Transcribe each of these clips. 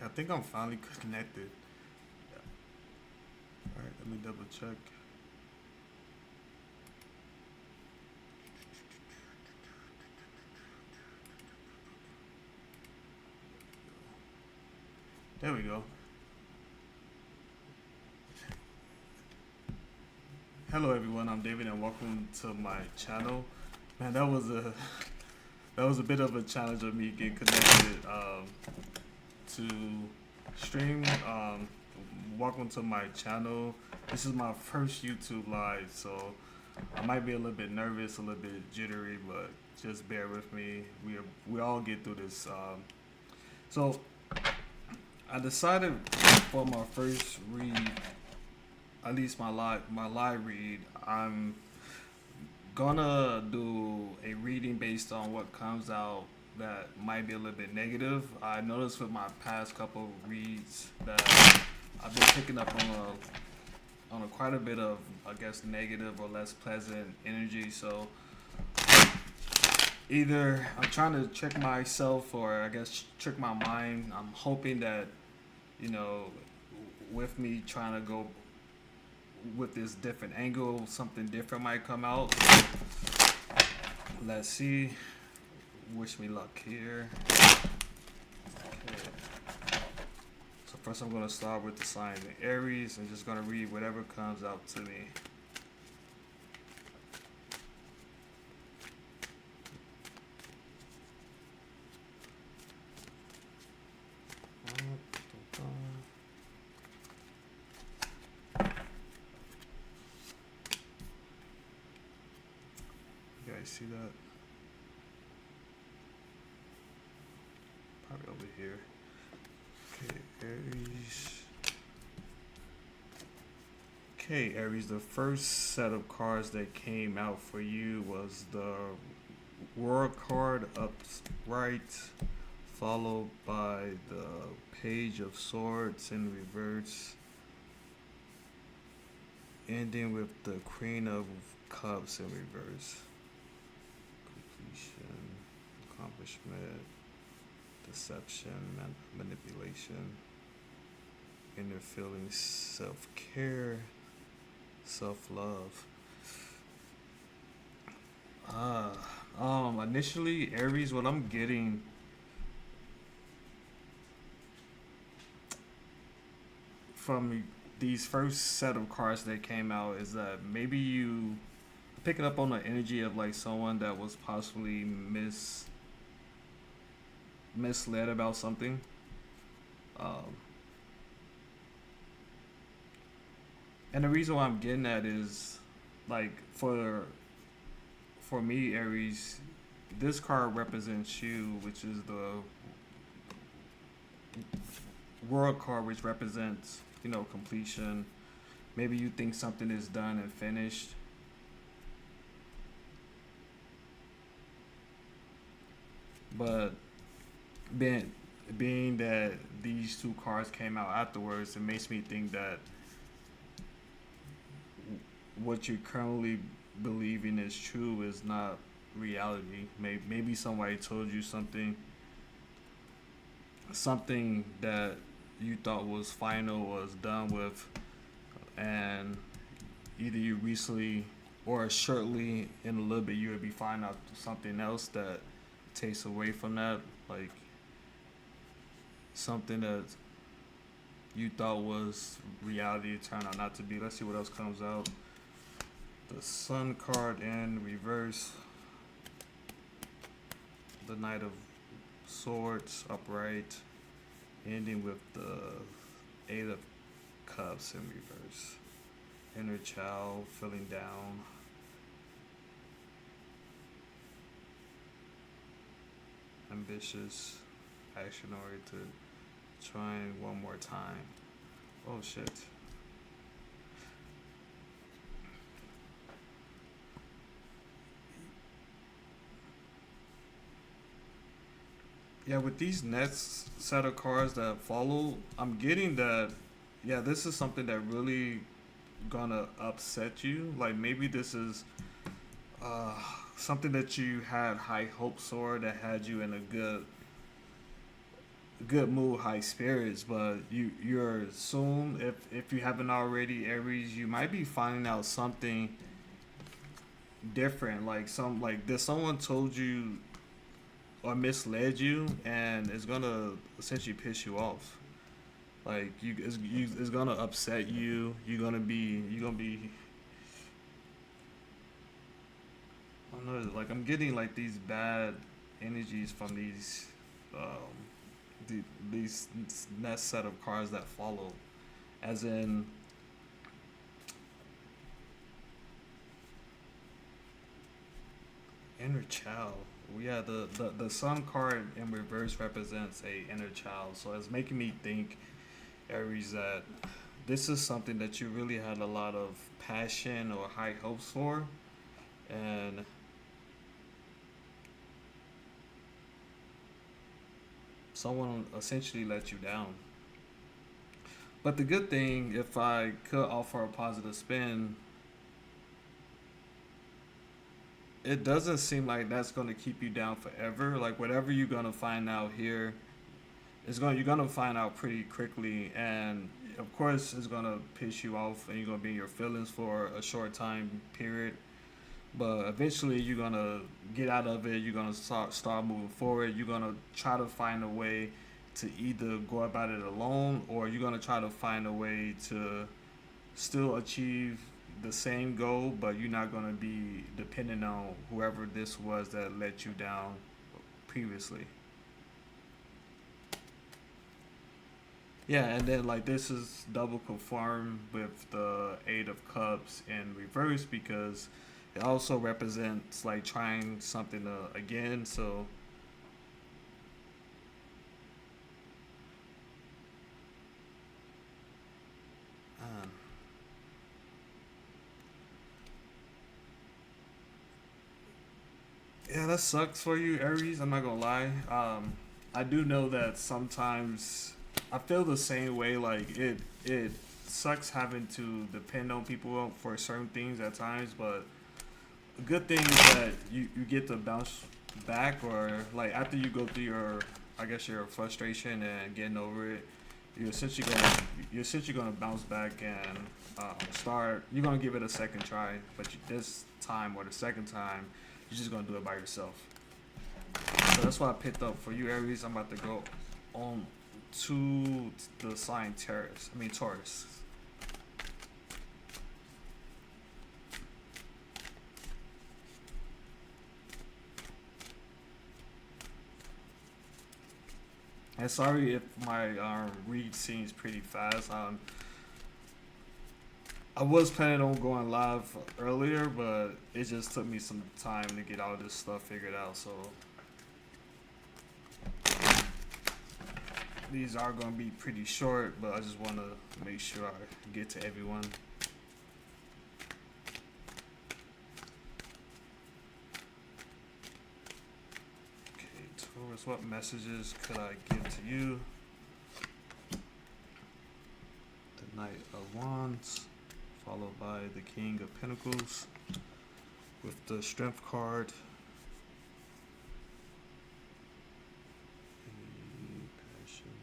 I think I'm finally connected. All right, let me double check. There we go. Hello everyone, I'm David and welcome to my channel. Man, that was a bit of a challenge of me getting connected to stream. Welcome to my channel. This is my first YouTube live, so I might be a little bit nervous, a little bit jittery, but just bear with me. We all get through this. So I decided for my first read, at least my live read, I'm gonna do a reading based on what comes out that might be a little bit negative. I noticed with my past couple reads that I've been picking up on a quite a bit of, I guess, negative or less pleasant energy. So either I'm trying to trick myself or I guess trick my mind. I'm hoping that, you know, with me trying to go with this different angle, something different might come out. Let's see. Wish me luck here. Okay. So first I'm gonna start with the sign in Aries and just gonna read whatever comes out to me. You guys see that? Probably over here. Okay, Aries. Okay, Aries, the first set of cards that came out for you was the World card upright, followed by the Page of Swords in reverse, ending with the Queen of Cups in reverse. Completion, accomplishment, deception, manipulation, inner feelings, self-care, self-love. Initially, Aries, what I'm getting from these first set of cards that came out is that maybe you picking up on the energy of like someone that was possibly misled about something. Um, and the reason why I'm getting that is like for me, Aries, this card represents you, which is the World card, which represents, you know, completion. Maybe you think something is done and finished, but being being that these two cards came out afterwards, it makes me think that what you're currently believing is true is not reality. Maybe somebody told you something that you thought was final was done with, and either you recently or shortly in a little bit you would be finding out something else that takes away from that, like something that you thought was reality turned out not to be. Let's see what else comes out. The Sun card in reverse, the Knight of Swords upright, ending with the Eight of Cups in reverse. Inner child, feeling down. Ambitious, action oriented, trying one more time. Oh shit. Yeah, with these next set of cards that follow, I'm getting that, yeah, this is something that really gonna upset you. Like maybe this is uh, something that you had high hopes for that had you in a good good mood, high spirits, but you're soon, if you haven't already, Aries, you might be finding out something different. Like some like did someone told you or misled you, and it's gonna essentially piss you off. Like it's gonna upset you. You're gonna be. I don't know. Like I'm getting like these bad energies from um, these next set of cards that follow. As in, inner child. Yeah, the sun card in reverse represents a inner child. So it's making me think, Aries, that this is something that you really had a lot of passion or high hopes for, and someone essentially let you down. But the good thing, if I could offer a positive spin, it doesn't seem like that's going to keep you down forever. Like whatever you're going to find out here, you're gonna find out pretty quickly, and of course it's gonna piss you off, and you're gonna be in your feelings for a short time period. But eventually you're gonna get out of it. You're gonna start moving forward. You're gonna try to find a way to either go about it alone, or you're gonna try to find a way to still achieve the same goal, but you're not gonna be dependent on whoever this was that let you down previously. Yeah, and then like this is double confirmed with the Eight of Cups in reverse, because it also represents like trying something again. So um, yeah, that sucks for you, Aries. I'm not gonna lie. I do know that sometimes I feel the same way. Like it sucks having to depend on people for certain things at times, but a good thing is that you get to bounce back, or like after you go through your, I guess, your frustration and getting over it, you're essentially gonna you're essentially gonna bounce back and start. You're gonna give it a second try, but this time or the second time, you're just gonna do it by yourself. So that's why I picked up for you, Aries. I'm about to go on to the sign Taurus. I mean Taurus. And sorry if my read seems pretty fast. I was planning on going live earlier, but it just took me some time to get all this stuff figured out. So these are going to be pretty short, but I just want to make sure I get to everyone. Okay, Taurus, what messages could I give to you? The Knight of Wands, followed by the King of Pentacles, with the Strength card. Passion,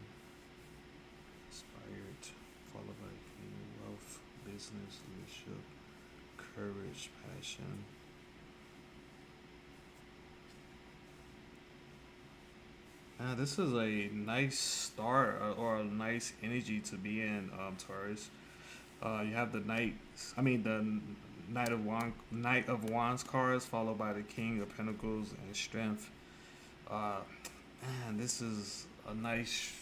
inspired, followed by King of Wealth, business, leadership, courage, passion. This is a nice start, or a nice energy to be in, Taurus. You have the Knight, I mean the Knight of Wands cards, followed by the King of Pentacles and Strength. Uh, this is a nice,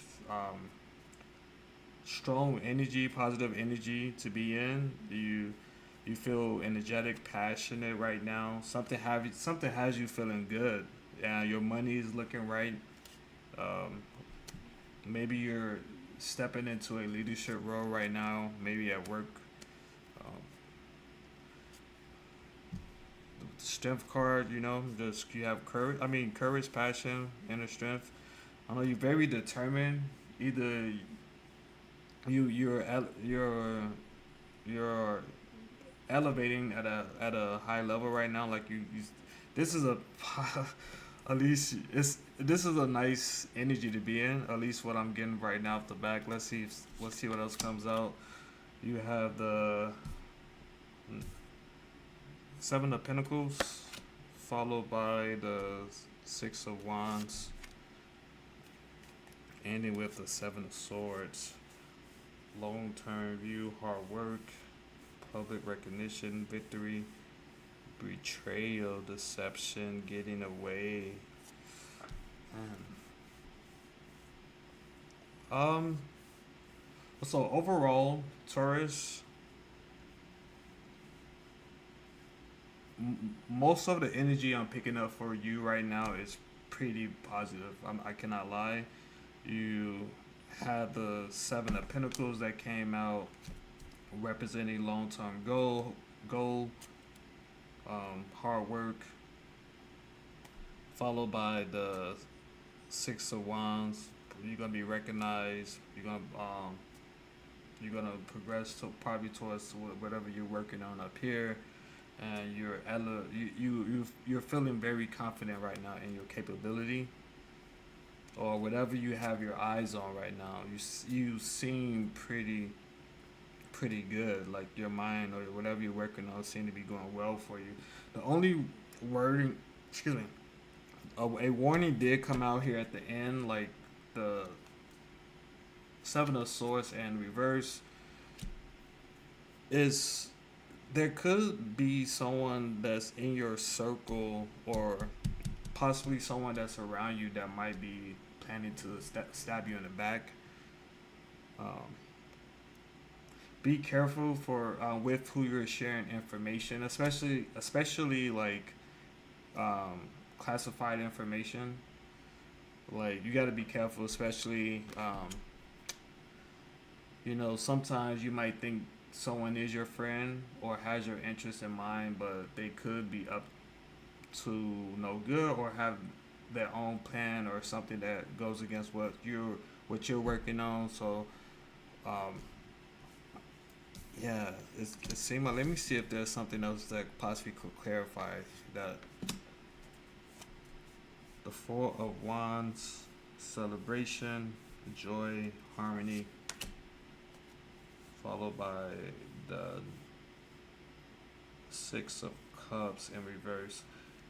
strong energy, positive energy to be in. You feel energetic, passionate right now. Something has you feeling good. Your money is looking right. Um, Maybe you're stepping into a leadership role right now. Maybe at work. Um, the Strength card, just you have courage. I mean, courage, passion, inner strength. I know you're very determined. Either you're elevating at a high level right now. Like you this is a At least this is a nice energy to be in. At least what I'm getting right now off the back. Let's see what else comes out. You have the Seven of Pentacles, followed by the Six of Wands, ending with the Seven of Swords. Long-term view, hard work, public recognition, victory, betrayal, deception, getting away. Um. So overall, Taurus, most of the energy I'm picking up for you right now is pretty positive. I cannot lie. You had the Seven of Pentacles that came out representing long-term goal, hard work, followed by the Six of Wands. You're gonna be recognized. You're gonna progress to probably towards whatever you're working on up here, and you're feeling very confident right now in your capability, or whatever you have your eyes on right now. You seem pretty good. Like your mind or whatever you're working on seem to be going well for you. The only wording, excuse me, a warning did come out here at the end, like the Seven of Swords and reverse is there could be someone that's in your circle or possibly someone that's around you that might be planning to stab you in the back. Um, be careful for with who you're sharing information, especially like um, classified information. Like you got to be careful, especially sometimes you might think someone is your friend or has your interest in mind, but they could be up to no good or have their own plan or something that goes against what you're working on. So, um, yeah, it seems like. Let me see if there's something else that possibly could clarify that. The Four of Wands, celebration, joy, harmony, followed by the Six of Cups in reverse,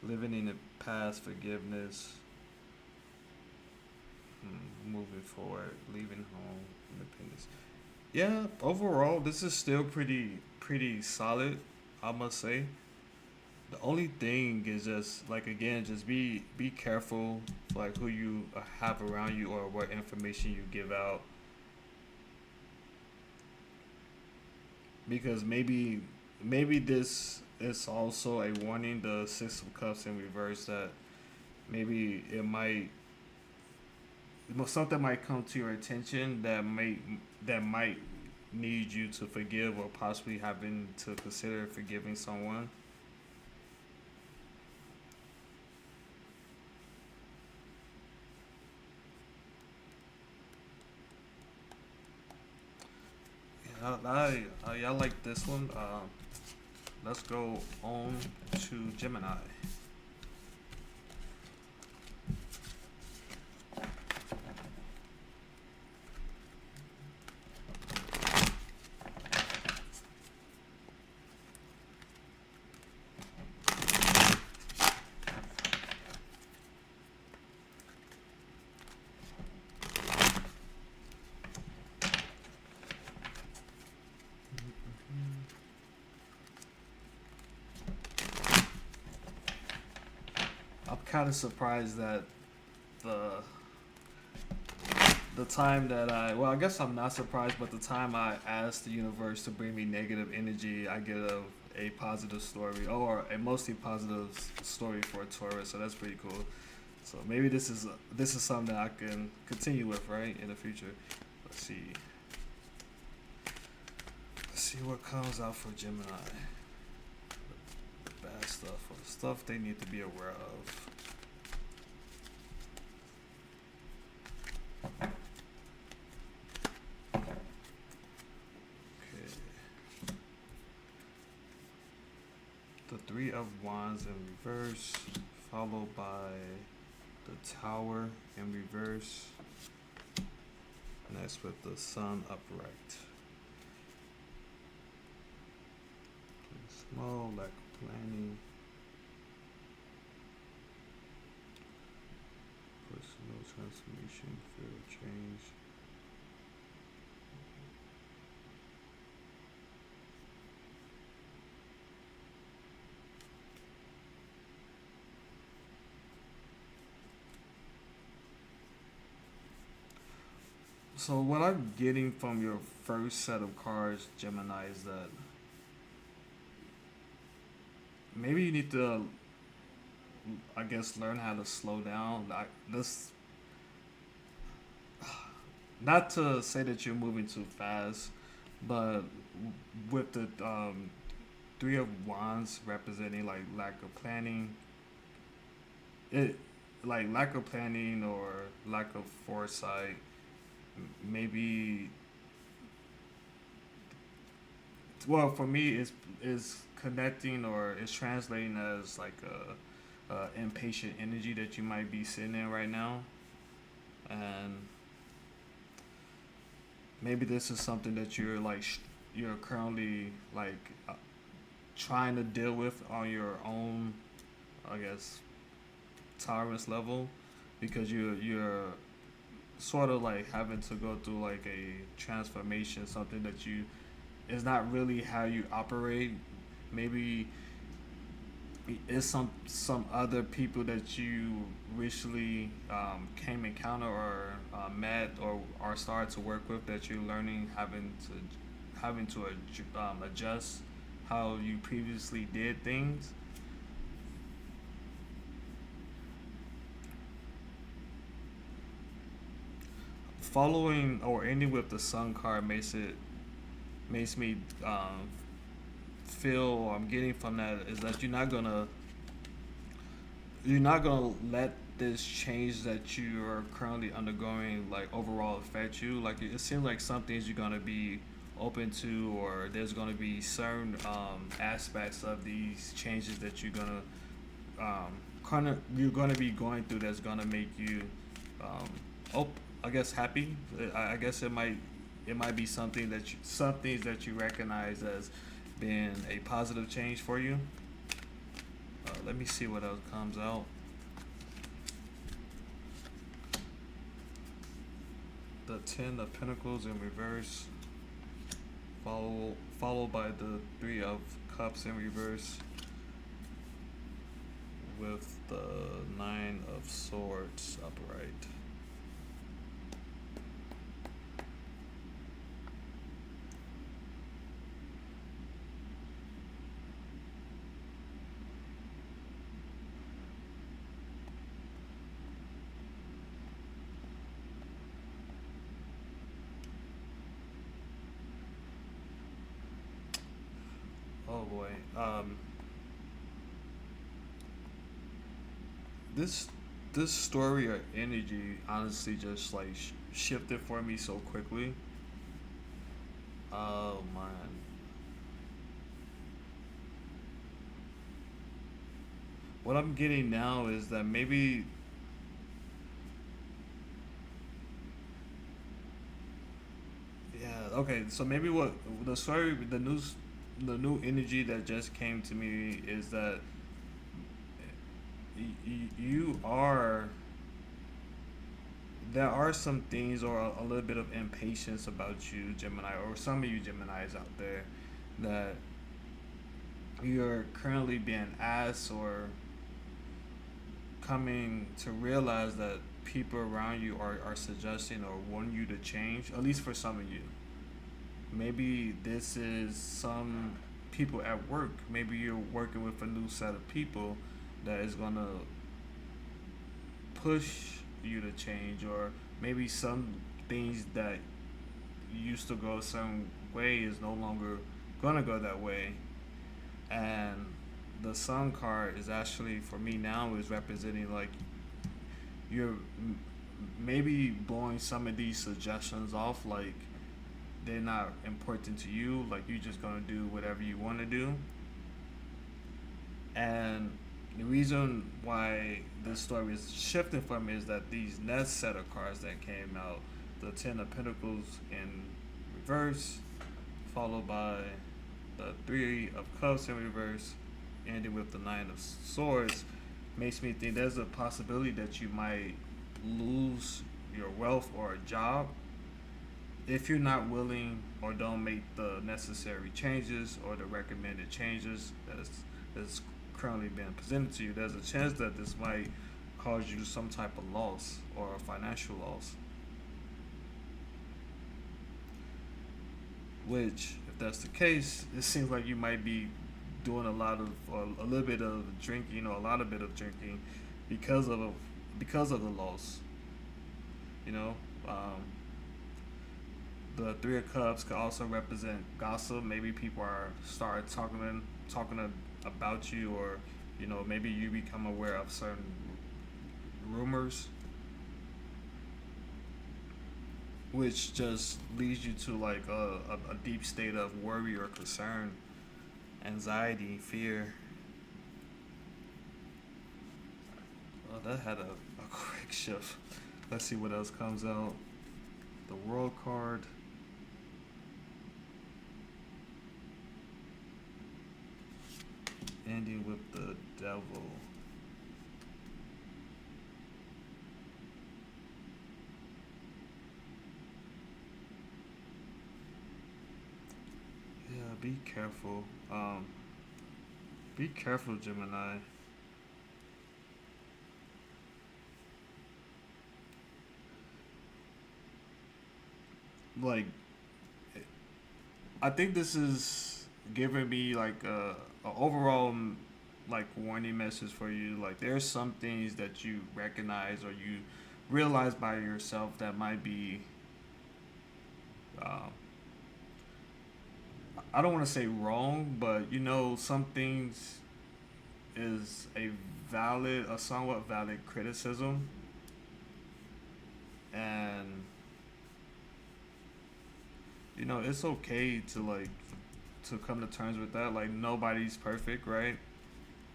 living in the past, forgiveness, moving forward, leaving home, independence. Yeah, overall, this is still pretty solid, I must say. The only thing is just like again, just be careful like who you have around you or what information you give out, because maybe this is also a warning. The Six of Cups in reverse, that maybe it might something might come to your attention that might need you to forgive or possibly having to consider forgiving someone. I like this one. Let's go on to Gemini. I'm kind of surprised that the the time that I guess I'm not surprised, but the time I asked the universe to bring me negative energy, I get a positive story or a mostly positive story for a Taurus. So that's pretty cool. So maybe this is something that I can continue with, right, in the future. Let's see. Let's see what comes out for Gemini. The bad stuff or the stuff they need to be aware of. Okay. The Three of Wands in reverse, followed by the Tower in reverse. Next with the Sun upright. Small lack of planning. Personal transformation, fear of change. So what I'm getting from your first set of cards, Gemini, is that maybe you need to, I guess, learn how to slow down. Like this, not to say that you're moving too fast, but with the Three of Wands representing like lack of planning, it like lack of planning or lack of foresight. Maybe, well, for me, is connecting or is translating as like a impatient energy that you might be sitting in right now, and maybe this is something that you're like you're currently like trying to deal with on your own, I guess, tolerance level, because you're sort of like having to go through like a transformation, something that you is not really how you operate. Maybe it's some other people that you recently came encounter or met or are started to work with that you're learning having to adjust how you previously did things. Following or ending with the Sun card makes me feel, or I'm getting from that, is that you're not gonna let this change that you are currently undergoing like overall affect you. Like it seems like some things you're gonna be open to, or there's gonna be certain aspects of these changes that you're gonna be going through that's gonna make you um, I guess happy. I guess it might be something some things that you recognize as being a positive change for you. Let me see what else comes out. The Ten of Pentacles in reverse, followed by the Three of Cups in reverse, with the Nine of Swords upright. Oh boy. This this story or energy honestly just like shifted for me so quickly. Oh man. What I'm getting now is that maybe, yeah, okay, so maybe what the story the new energy that just came to me is that you are, there are some things or a little bit of impatience about you, Gemini, or some of you Geminis out there, that you're currently being asked or coming to realize that people around you are suggesting or want you to change, at least for some of you. Maybe this is some people at work. Maybe you're working with a new set of people that is going to push you to change, or maybe some things that used to go a certain way is no longer going to go that way. And the Sun card is actually, for me now, is representing like you're maybe blowing some of these suggestions off, like they're not important to you, like you're just gonna do whatever you want to do. And The reason why this story is shifting from me is that these next set of cards that came out, the Ten of Pentacles in reverse, followed by the Three of Cups in reverse, ending with the Nine of Swords, makes me think there's a possibility that you might lose your wealth or a job if you're not willing or don't make the necessary changes or the recommended changes that's currently being presented to you. There's a chance that this might cause you some type of loss or a financial loss. Which, if that's the case, it seems like you might be doing a lot of, or a little bit of drinking, or a lot of bit of drinking, because of the loss. You know, the Three of Cups could also represent gossip. Maybe people are start talking about you, or maybe you become aware of certain rumors, which just leads you to like a deep state of worry or concern, anxiety, fear. Oh, that had a quick shift. Let's see what else comes out. The World card. Ending with the Devil. Yeah, be careful. Be careful, Gemini. Like, I think this is giving me like a overall like warning message for you. Like, there's some things that you recognize or you realize by yourself that might be, um, I don't want to say wrong, but some things is a somewhat valid criticism, and it's okay to like to come to terms with that. Like, nobody's perfect, right?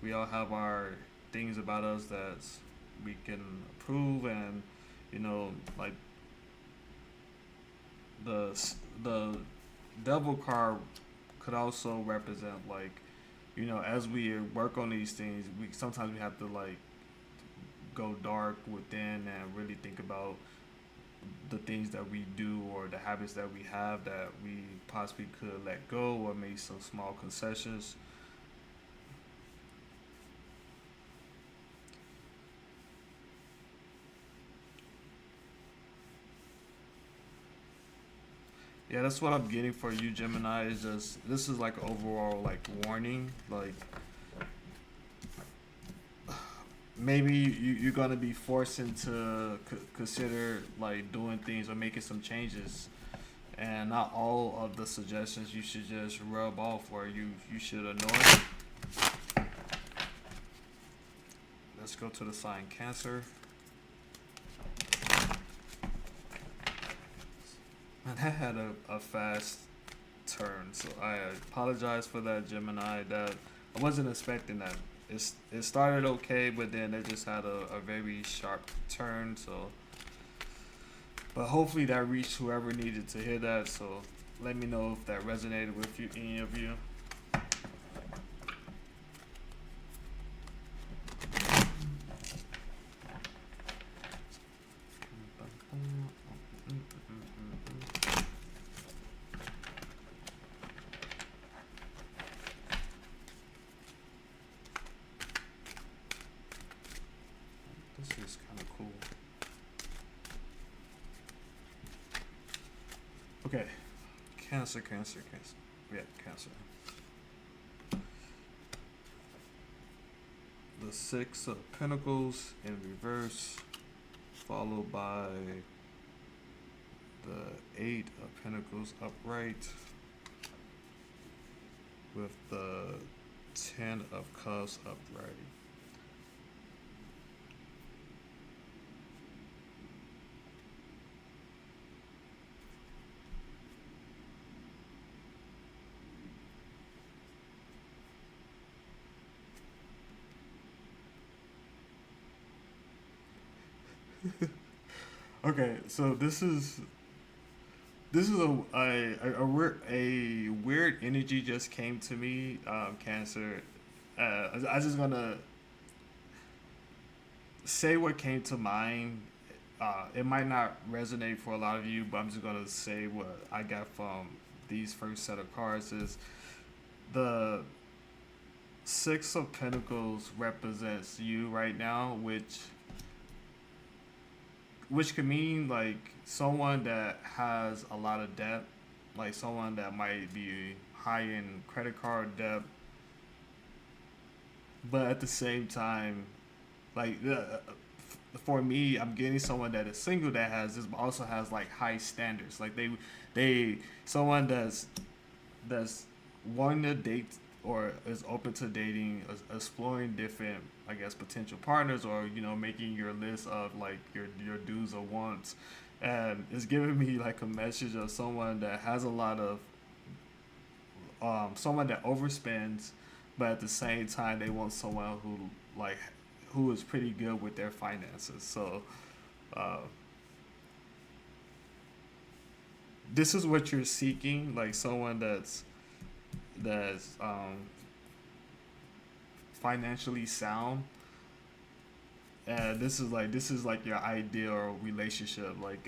We all have our things about us that we can improve, and like the devil card could also represent, like, as we work on these things, we sometimes we have to like go dark within and really think about the things that we do or the habits that we have that we possibly could let go or make some small concessions. Yeah, that's what I'm getting for you, Gemini. Is just, this is like overall like warning. Like, maybe you're gonna be forced into consider like doing things or making some changes, and not all of the suggestions you should just rub off or you should ignore. Let's go to the sign Cancer. Man, that had a fast turn, so I apologize for that, Gemini. That I wasn't expecting that. It started okay, but then it just had a very sharp turn. So, but hopefully that reached whoever needed to hear that. So let me know if that resonated with you, any of you. This is kind of cool. Okay, Cancer. Yeah, Cancer. The Six of Pentacles in reverse, followed by the Eight of Pentacles upright, with the Ten of Cups upright. Okay, so this is a weird energy just came to me, Cancer. I just gonna say what came to mind. It might not resonate for a lot of you, but I'm just gonna say what I got from these first set of cards is the Six of Pentacles represents you right now, which could mean like someone that has a lot of debt, like someone that might be high in credit card debt, but at the same time, like for me, I'm getting someone that is single that has this, but also has like high standards. Like they someone that's wanting to date or is open to dating, exploring different, I guess, potential partners, or making your list of like your do's or wants, and it's giving me like a message of someone that has a lot of someone that overspends, but at the same time they want someone like who is pretty good with their finances. So uh, this is what you're seeking, like someone that's financially sound. And this is like your ideal relationship. Like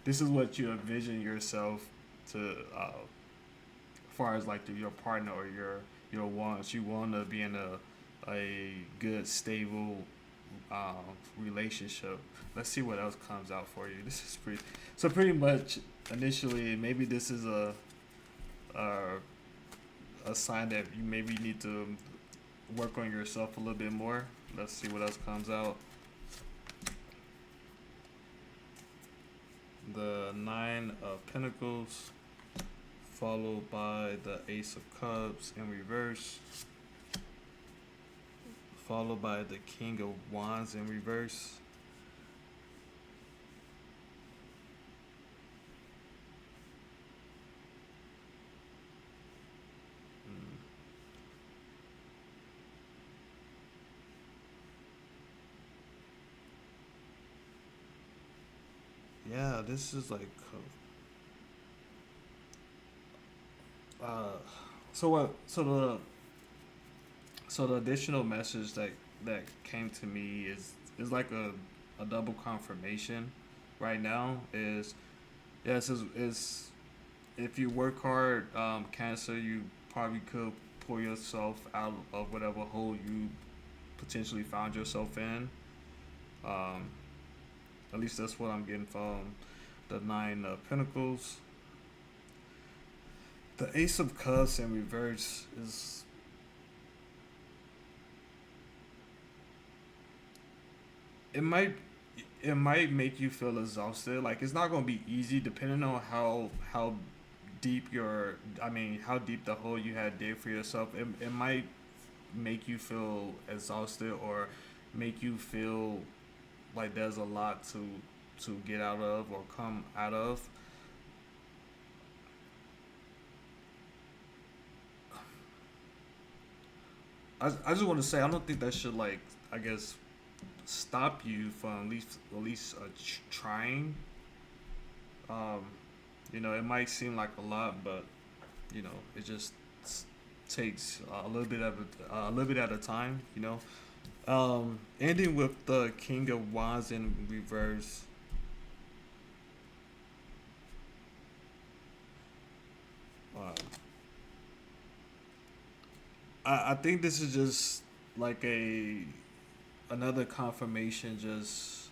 this is what you envision yourself to, as far as like your partner or your wants. You want to be in a good stable um, relationship. Let's see what else comes out for you. This is pretty much initially. Maybe this is a a sign that you maybe need to work on yourself a little bit more. Let's see what else comes out. The Nine of Pentacles, followed by the Ace of Cups in reverse, followed by the King of Wands in reverse. Hmm. Yeah, this is like, uh, so what? So the additional message that came to me is like a double confirmation. Right now is yes is if you work hard, Cancer, you probably could pull yourself out of whatever hole you potentially found yourself in. Um, at least that's what I'm getting from the Nine of Pentacles. The Ace of Cups in reverse is, it might it might make you feel exhausted. Like it's not gonna be easy, depending on how deep your I mean how deep the hole you had dig for yourself. It might make you feel exhausted, or make you feel like there's a lot to get out of or come out of. I just want to say I don't think that should, like, I guess, stop you from at least trying. Um, it might seem like a lot, but it just takes a little bit at a time. Ending with the King of Wands in reverse. Uh, I think this is just like a another confirmation. Just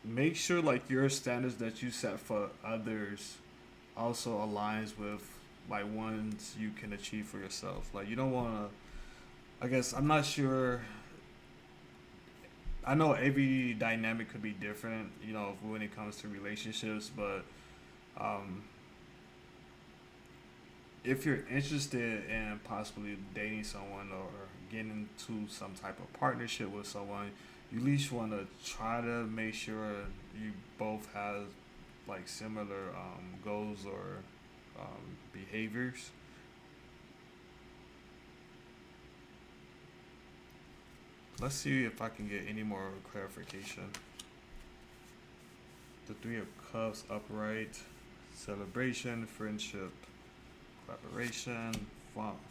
make sure like your standards that you set for others also aligns with like ones you can achieve for yourself. Like you don't want to. I guess I'm not sure. I know every dynamic could be different, when it comes to relationships, but um, if you're interested in possibly dating someone or getting into some type of partnership with someone, you at least want to try to make sure you both have like similar goals or behaviors. Let's see if I can get any more clarification. The Three of Cups upright, celebration, friendship, collaboration,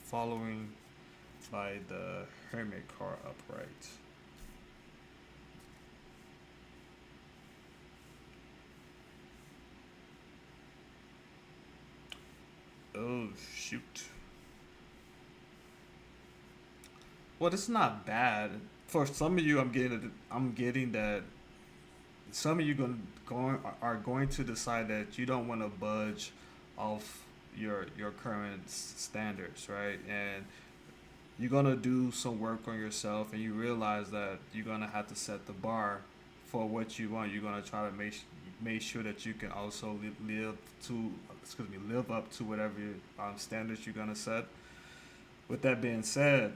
following by the Hermit card upright. Oh shoot. Well, it's not bad. For some of you, I'm getting that some of you are going to decide that you don't want to budge off your current standards, right? And you're gonna do some work on yourself, and you realize that you're gonna have to set the bar for what you want. You're gonna try to make sure that you can also live up to whatever standards you're gonna set. With that being said,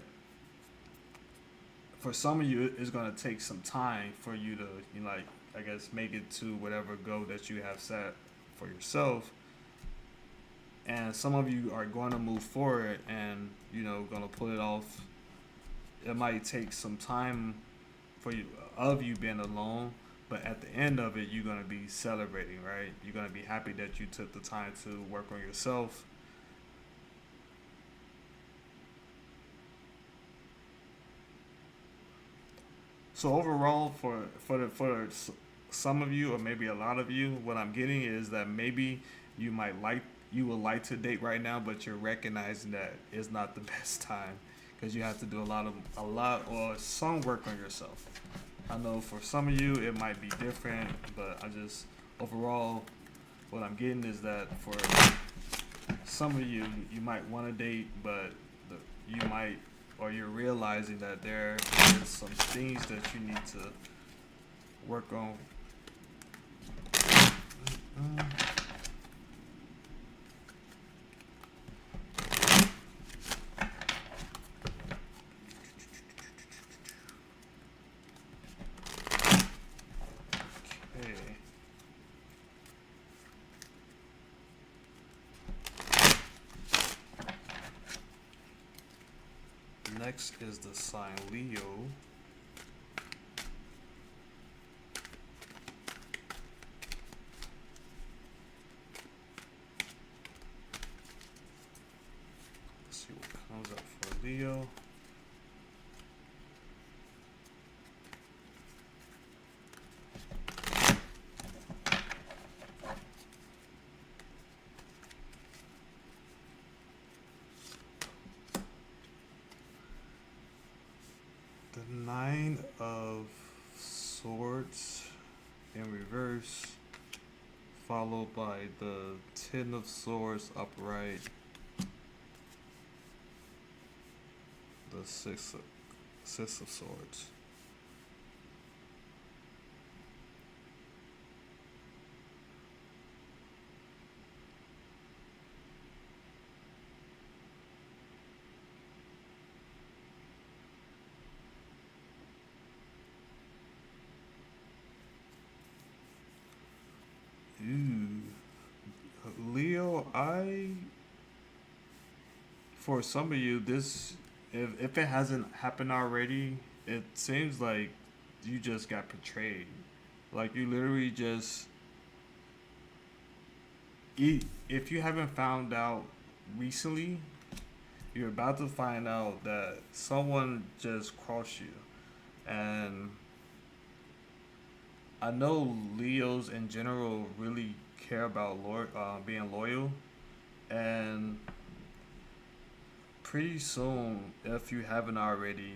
for some of you, it's gonna take some time for you to, like, I guess, make it to whatever goal that you have set for yourself. And some of you are going to move forward and going to pull it off. It might take some time for you being alone, but at the end of it, you're going to be celebrating, right? You're going to be happy that you took the time to work on yourself. So overall, for some of you, or maybe a lot of you, what I'm getting is that maybe you would like to date right now, but you're recognizing that it's not the best time because you have to do a lot or some work on yourself. I know for some of you it might be different, but I just overall what I'm getting is that for some of you, you might want to date, but you might, or you're realizing that there is some things that you need to work on. Okay. Next is the sign Leo. Let's see what comes up for Leo. The Nine of Swords in reverse, followed by the Ten of Swords upright, the Six of Swords. Ooh. Leo, for some of you, this, if it hasn't happened already, it seems like you just got betrayed. Like you literally just, if you haven't found out recently, you're about to find out that someone just crossed you. And I know Leos in general really care about being loyal, and pretty soon, if you haven't already,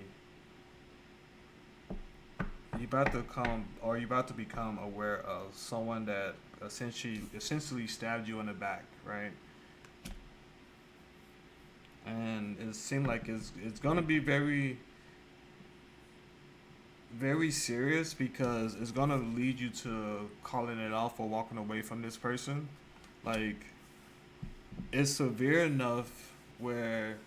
you about to become aware of someone that essentially stabbed you in the back, right? And it seemed like it's gonna be very very serious because it's gonna lead you to calling it off or walking away from this person. Like it's severe enough where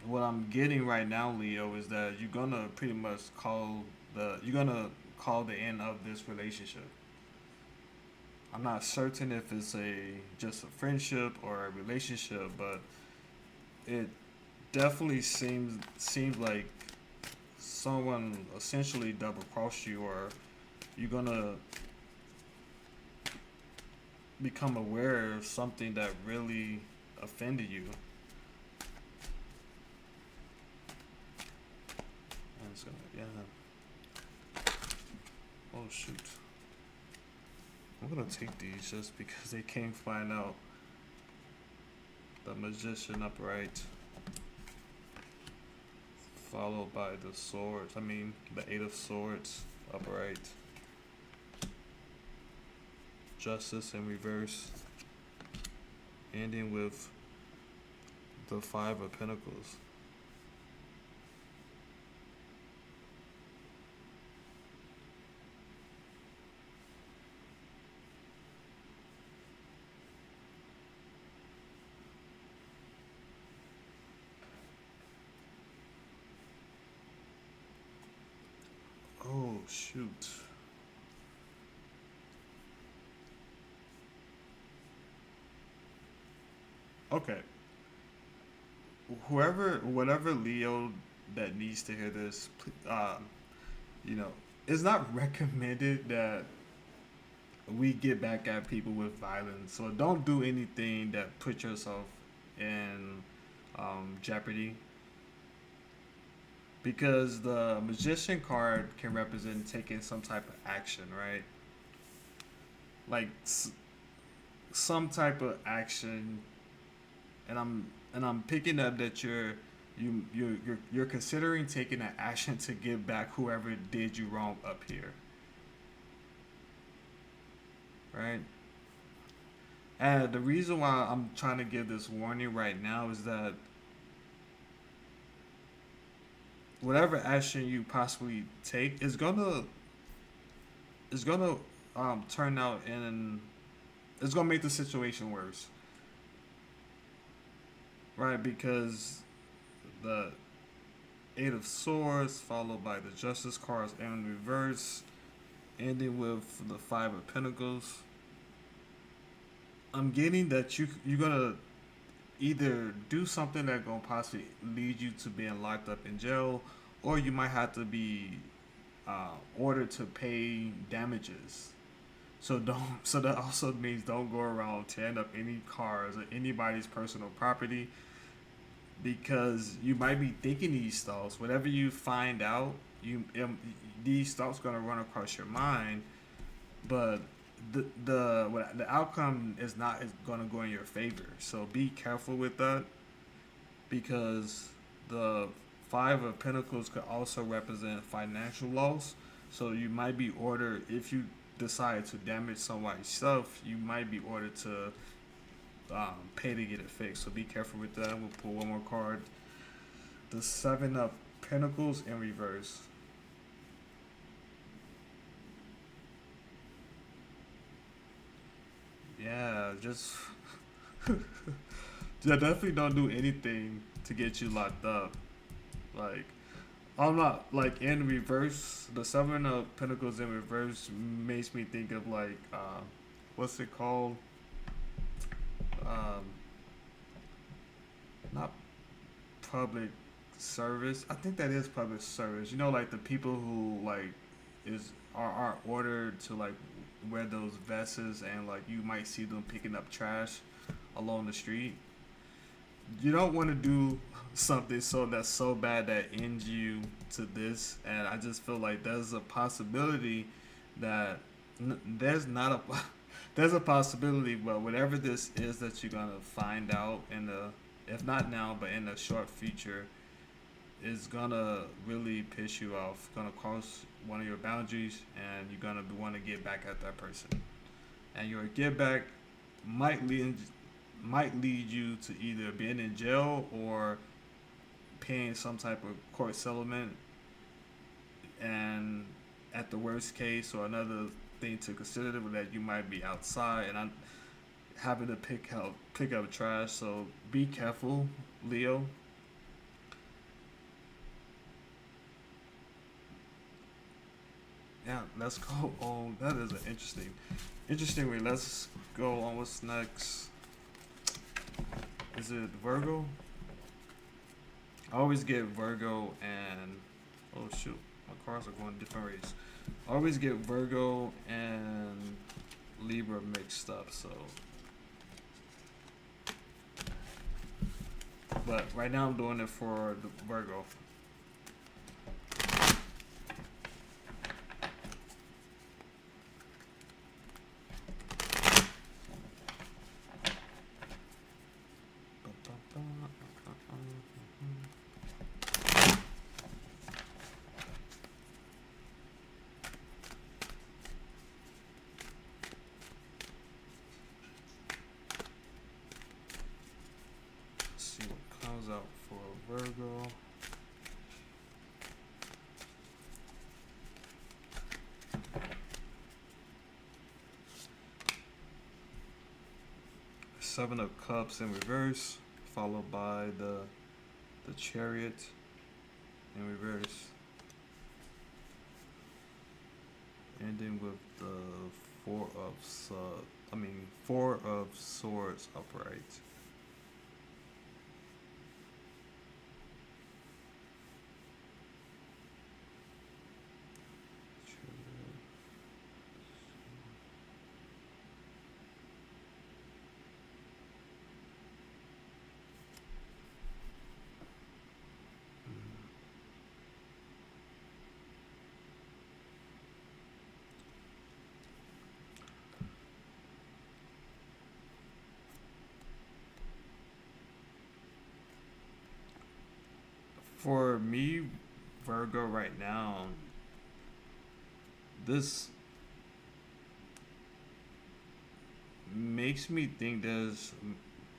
what I'm getting right now, Leo, is that you're gonna pretty much call the end of this relationship. I'm not certain if it's just a friendship or a relationship, but it definitely seems like someone essentially double cross you, or you're gonna become aware of something that really offended you. And it's gonna, yeah. Oh shoot. I'm gonna take these just because they can't find out. The Magician upright, followed by the swords. I mean, the Eight of Swords upright. Justice in reverse, ending with the Five of Pentacles. Oh shoot. Okay. Whatever Leo that needs to hear this, you know, it's not recommended that we get back at people with violence. So don't do anything that puts yourself in jeopardy. Because the Magician card can represent taking some type of action, right? Like some type of action, and I'm picking up that you're considering taking an action to give back whoever did you wrong up here, right? And the reason why I'm trying to give this warning right now is that whatever action you possibly take is gonna turn out in it's gonna make the situation worse, right? Because the Eight of Swords followed by the Justice cards in reverse, ending with the Five of Pentacles. I'm getting that you're gonna either do something that gonna possibly lead you to being locked up in jail, or you might have to be ordered to pay damages. So don't. So that also means don't go around tearing up any cars or anybody's personal property, because you might be thinking these thoughts. Whatever you find out, these thoughts gonna run across your mind, but the outcome is going to go in your favor. So be careful with that, because the Five of Pentacles could also represent financial loss. So you might be ordered, if you decide to damage somebody's stuff, you might be ordered to pay to get it fixed. So be careful with that. We'll pull one more card. The Seven of Pentacles in reverse. Yeah, just yeah, definitely don't do anything to get you locked up. Like, I'm not like in reverse. The Seven of Pentacles in reverse makes me think of like what's it called? Um, Not public service. I think that is public service. You know, like the people who like are ordered to like wear those vests, and like you might see them picking up trash along the street. You don't want to do something that's so bad that ends you to this. And I just feel like there's a possibility that there's not a there's a possibility, but whatever this is that you're gonna find out in the, if not now, but in the short future, is gonna really piss you off, gonna cross one of your boundaries, and you're gonna want to get back at that person. And your get back might lead you to either being in jail or paying some type of court settlement. And at the worst case, or another thing to consider, that you might be outside and I'm having to pick up trash. So be careful, Leo. Yeah, let's go on. That is an interesting way. Let's go on. What's next? Is it Virgo? I always get Virgo and Oh shoot, my cards are going different ways. I always get Virgo and Libra mixed up, so. But right now I'm doing it for the Virgo. See what comes out for Virgo. Seven of Cups in reverse, followed by the Chariot in reverse, ending with the Four of Swords upright. For me, Virgo, right now, this makes me think there's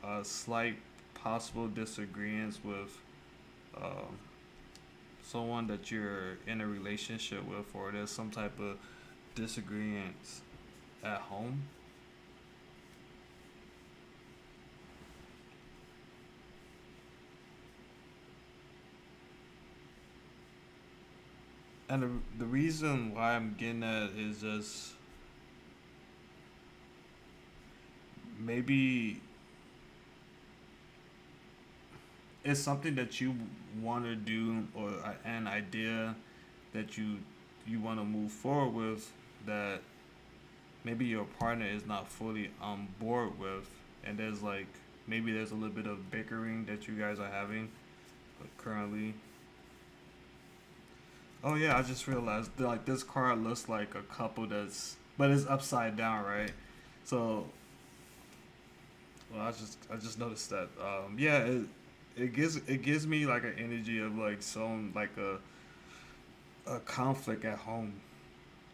a slight possible disagreements with um, someone that you're in a relationship with, or there's some type of disagreements at home. And the reason why I'm getting that is just maybe it's something that you want to do, or an idea that you want to move forward with, that maybe your partner is not fully on board with, and there's like maybe there's a little bit of bickering that you guys are having currently. Oh yeah, I just realized that, like, this card looks like a couple that's, but it's upside down, right? So, well, I just noticed that. Yeah, it gives me like an energy of like some like a conflict at home.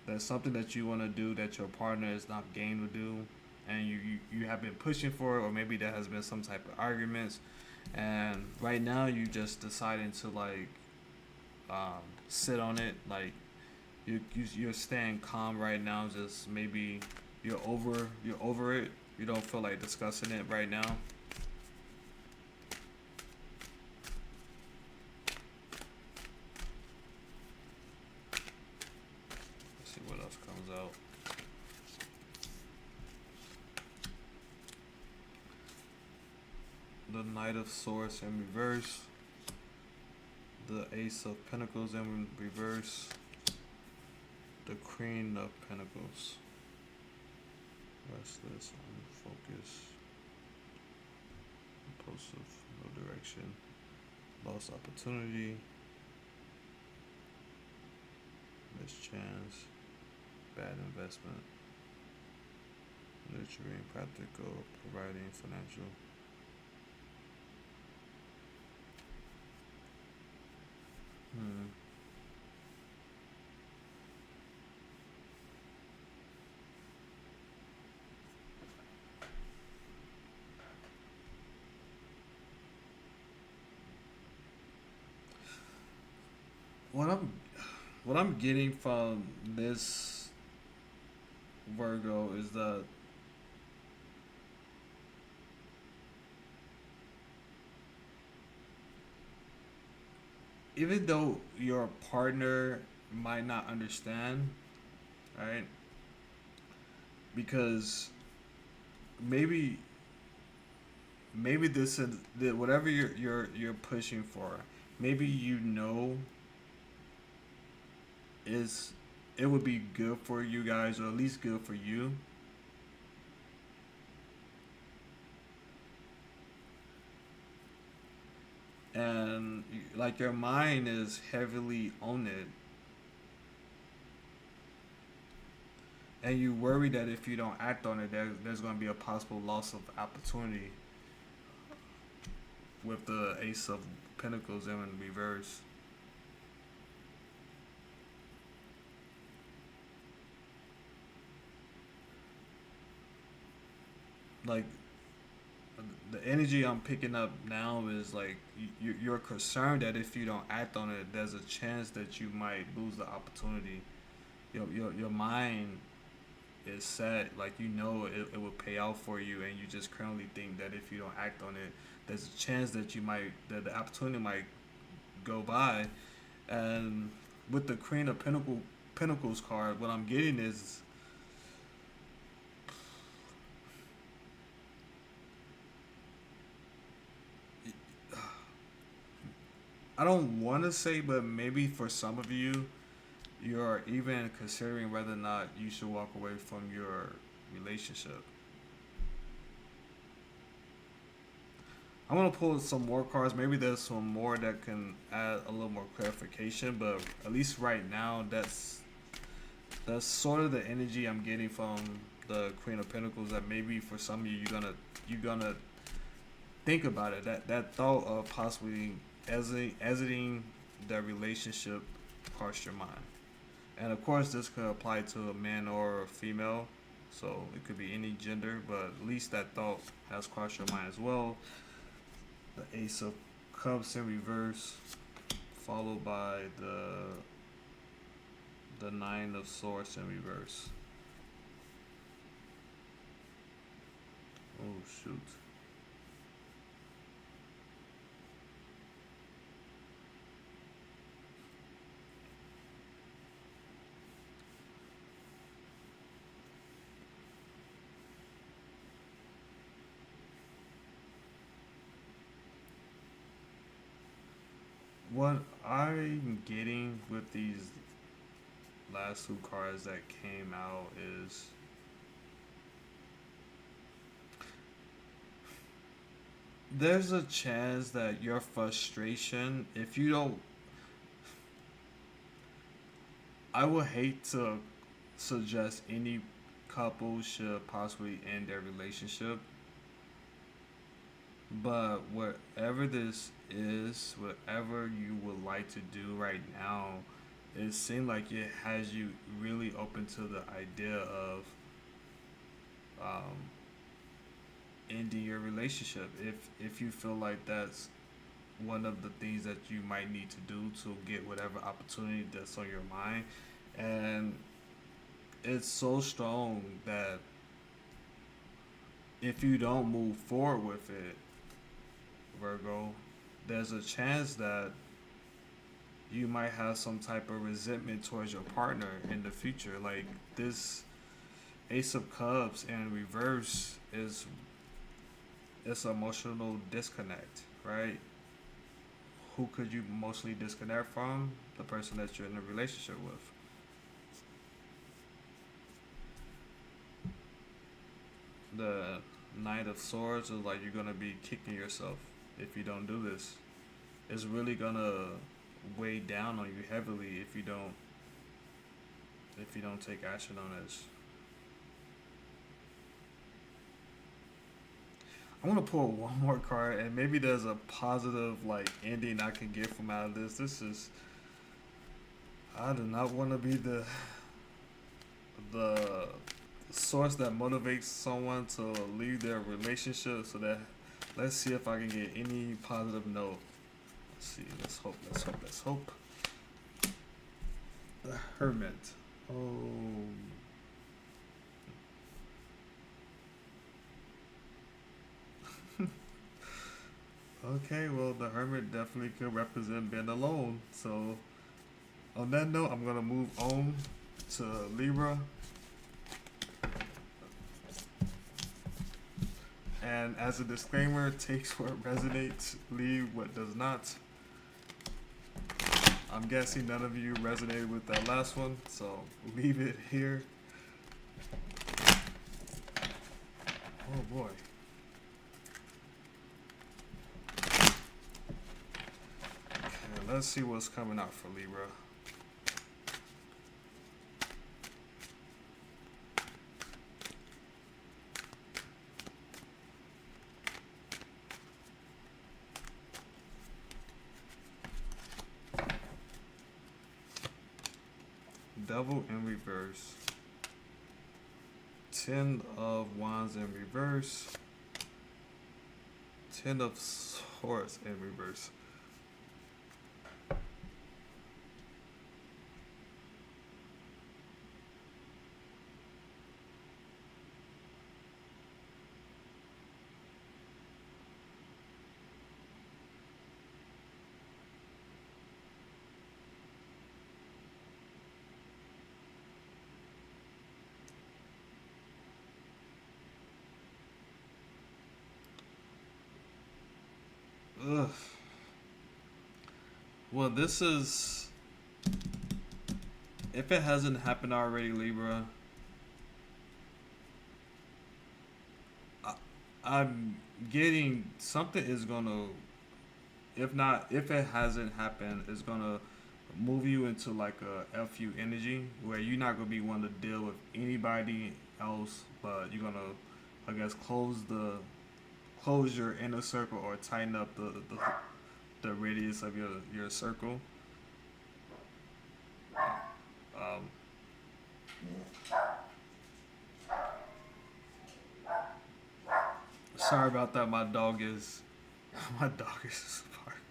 That's something that you want to do that your partner is not game to do, and you have been pushing for it, or maybe there has been some type of arguments, and right now you just deciding to like sit on it, like you're staying calm right now. Just maybe you're over it. You don't feel like discussing it right now. Let's see what else comes out. The Knight of Swords in reverse. The Ace of Pentacles in reverse. The Queen of Pentacles. Restless, unfocused, impulsive, no direction, lost opportunity, missed chance, bad investment, nurturing, practical, providing financial. Hmm. What I'm what I'm getting from this Virgo is that even though your partner might not understand, right? Because maybe maybe this is whatever you're pushing for. Maybe you know is it would be good for you guys, or at least good for you. And like your mind is heavily on it, and you worry that if you don't act on it, there's going to be a possible loss of opportunity with the Ace of Pentacles in reverse. Like the energy I'm picking up now is like you're concerned that if you don't act on it, there's a chance that you might lose the opportunity. Your mind is set, like it will pay out for you, and you just currently think that if you don't act on it, there's a chance that the opportunity might go by. And with the Queen of Pentacles card, what I'm getting is I don't want to say, but maybe for some of you, you're even considering whether or not you should walk away from your relationship. I'm gonna pull some more cards. Maybe there's some more that can add a little more clarification, but at least right now, that's sort of the energy I'm getting from the Queen of Pentacles. That maybe for some of you, you're gonna think about it. That thought of possibly exiting that relationship crossed your mind. And of course, this could apply to a man or a female, so it could be any gender, but at least that thought has crossed your mind as well. The Ace of Cups in reverse, followed by the Nine of Swords in reverse. Oh shoot. What I'm getting with these last two cards that came out is there's a chance that your frustration, if you don't, I would hate to suggest any couple should possibly end their relationship, but whatever this is, whatever you would like to do right now, it seemed like it has you really open to the idea of um, ending your relationship. If you feel like that's one of the things that you might need to do to get whatever opportunity that's on your mind, and it's so strong that if you don't move forward with it, Virgo, there's a chance that you might have some type of resentment towards your partner in the future. Like this Ace of Cups in reverse is it's emotional disconnect, right? Who could you mostly disconnect from? The person that you're in a relationship with. The Knight of Swords is like you're gonna be kicking yourself if you don't do this. It's really gonna weigh down on you heavily if you don't take action on this. I want to pull one more card, and maybe there's a positive like ending I can get from out of this. I do not want to be the source that motivates someone to leave their relationship. So that let's see if I can get any positive note. Let's see. Let's hope. Let's hope. Let's hope. The Hermit. Oh. Okay, well, the Hermit definitely could represent being alone. So, on that note, I'm going to move on to Libra. And as a disclaimer, takes what resonates, leave what does not. I'm guessing none of you resonated with that last one, so leave it here. Oh boy. Okay, let's see what's coming out for Libra. Devil in reverse. 10 of Wands in reverse. 10 of Swords in reverse. Ugh. Well, this is, if it hasn't happened already, Libra, I'm getting something is gonna, if not, if it hasn't happened, it's gonna move you into like a FU energy where you're not gonna be one to deal with anybody else, but you're gonna, I guess, close your inner circle or tighten up the radius of your circle. Um, Sorry about that. My dog is my dog is barking.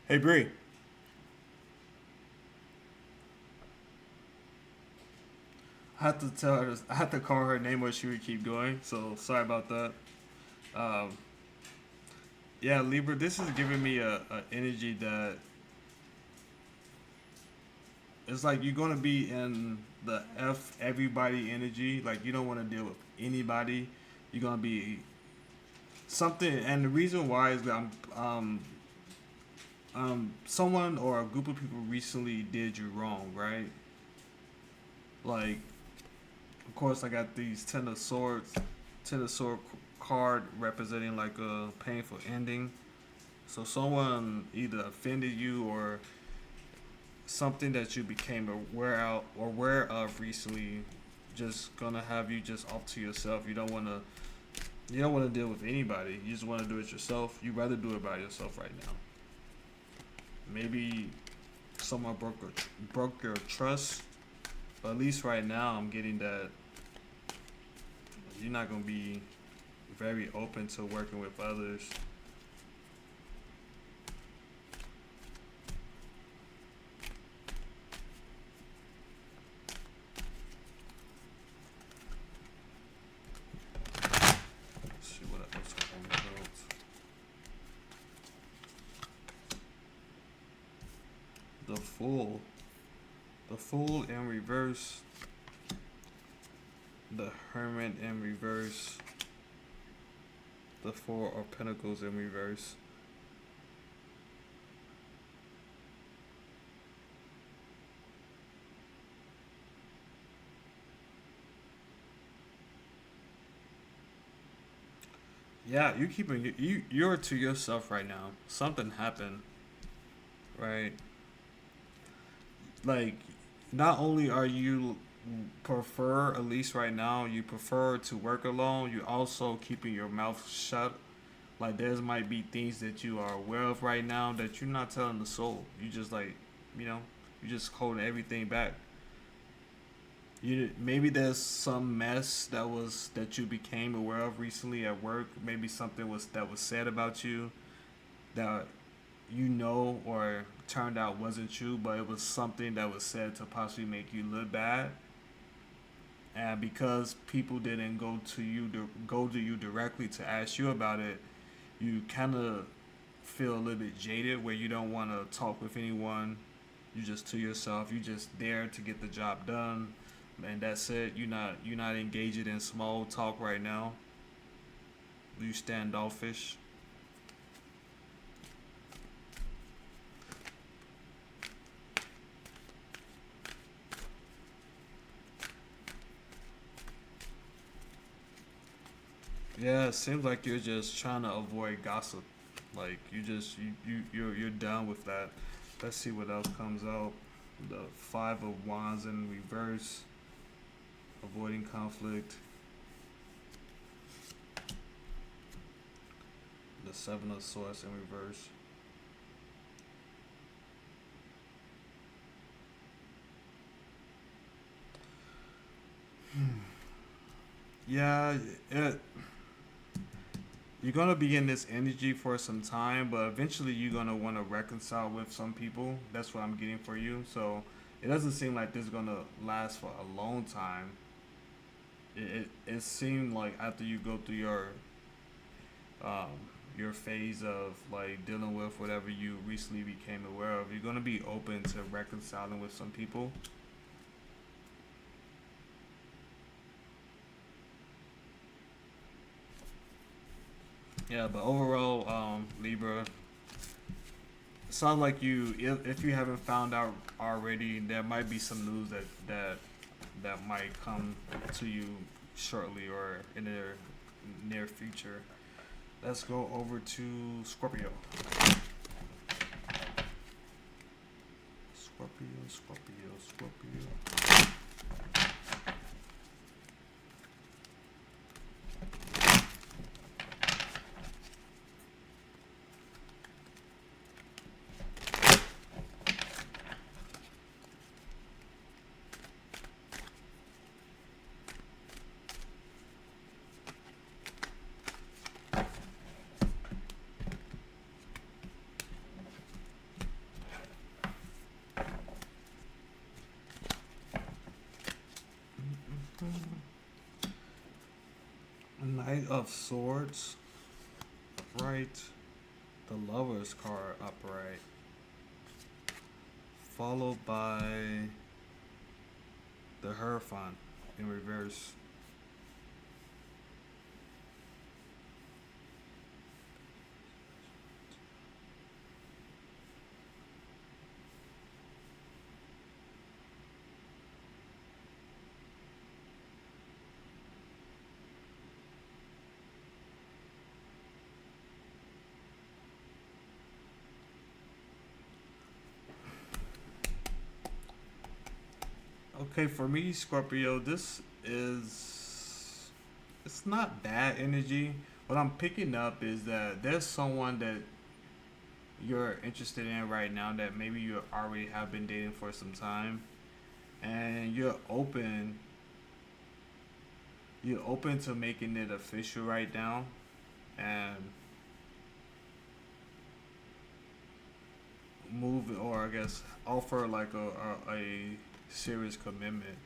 Hey Bree. I had to tell her. I had to call her name, or she would keep going. So sorry about that. Um, yeah, Libra. This is giving me a energy that it's like you're gonna be in the F everybody energy. Like you don't want to deal with anybody. You're gonna be something, and the reason why is that someone or a group of people recently did you wrong, right? Like, of course, I got these Ten of Sword card representing like a painful ending. So someone either offended you or something that you became aware of recently, just gonna have you just off to yourself. You don't want to deal with anybody. You just want to do it yourself. You rather do it by yourself right now. Maybe someone broke your trust, but at least right now I'm getting that you're not gonna be very open to working with others. Let's see what else comes out. The Fool in reverse. The Hermit in reverse. The Four of Pentacles in reverse. Yeah, you're to yourself right now. Something happened, right? Like, not only are you prefer, at least right now, you prefer to work alone, you also keeping your mouth shut. Like there's might be things that you are aware of right now that you're not telling the soul. You just like, you know, you just holding everything back. You maybe there's some mess that you became aware of recently at work. Maybe something was said about you that you know or turned out wasn't true, but it was something that was said to possibly make you look bad. And because people didn't go to you directly to ask you about it, you kind of feel a little bit jaded where you don't want to talk with anyone. You just to yourself. You just there to get the job done, and that's it. You're not engaging in small talk right now. You standoffish. Yeah, it seems like you're just trying to avoid gossip. Like you're done with that. Let's see what else comes out. The Five of Wands in reverse, avoiding conflict. The Seven of Swords in reverse. Yeah, it, you're gonna be in this energy for some time, but eventually you're gonna want to reconcile with some people. That's what I'm getting for you. So it doesn't seem like this is gonna last for a long time. It seemed like after you go through um, your phase of like dealing with whatever you recently became aware of, you're gonna be open to reconciling with some people. Yeah, but overall, Libra, it sounds like if you haven't found out already, there might be some news that might come to you shortly or in the near future. Let's go over to Scorpio. Scorpio. Knight of Swords, right. The Lover's card upright, followed by the Hierophant in reverse. Okay, for me, Scorpio, this is it's not bad energy. What I'm picking up is that there's someone that you're interested in right now that maybe you already have been dating for some time, and you're open to making it official right now, and move or I guess offer like a serious commitment.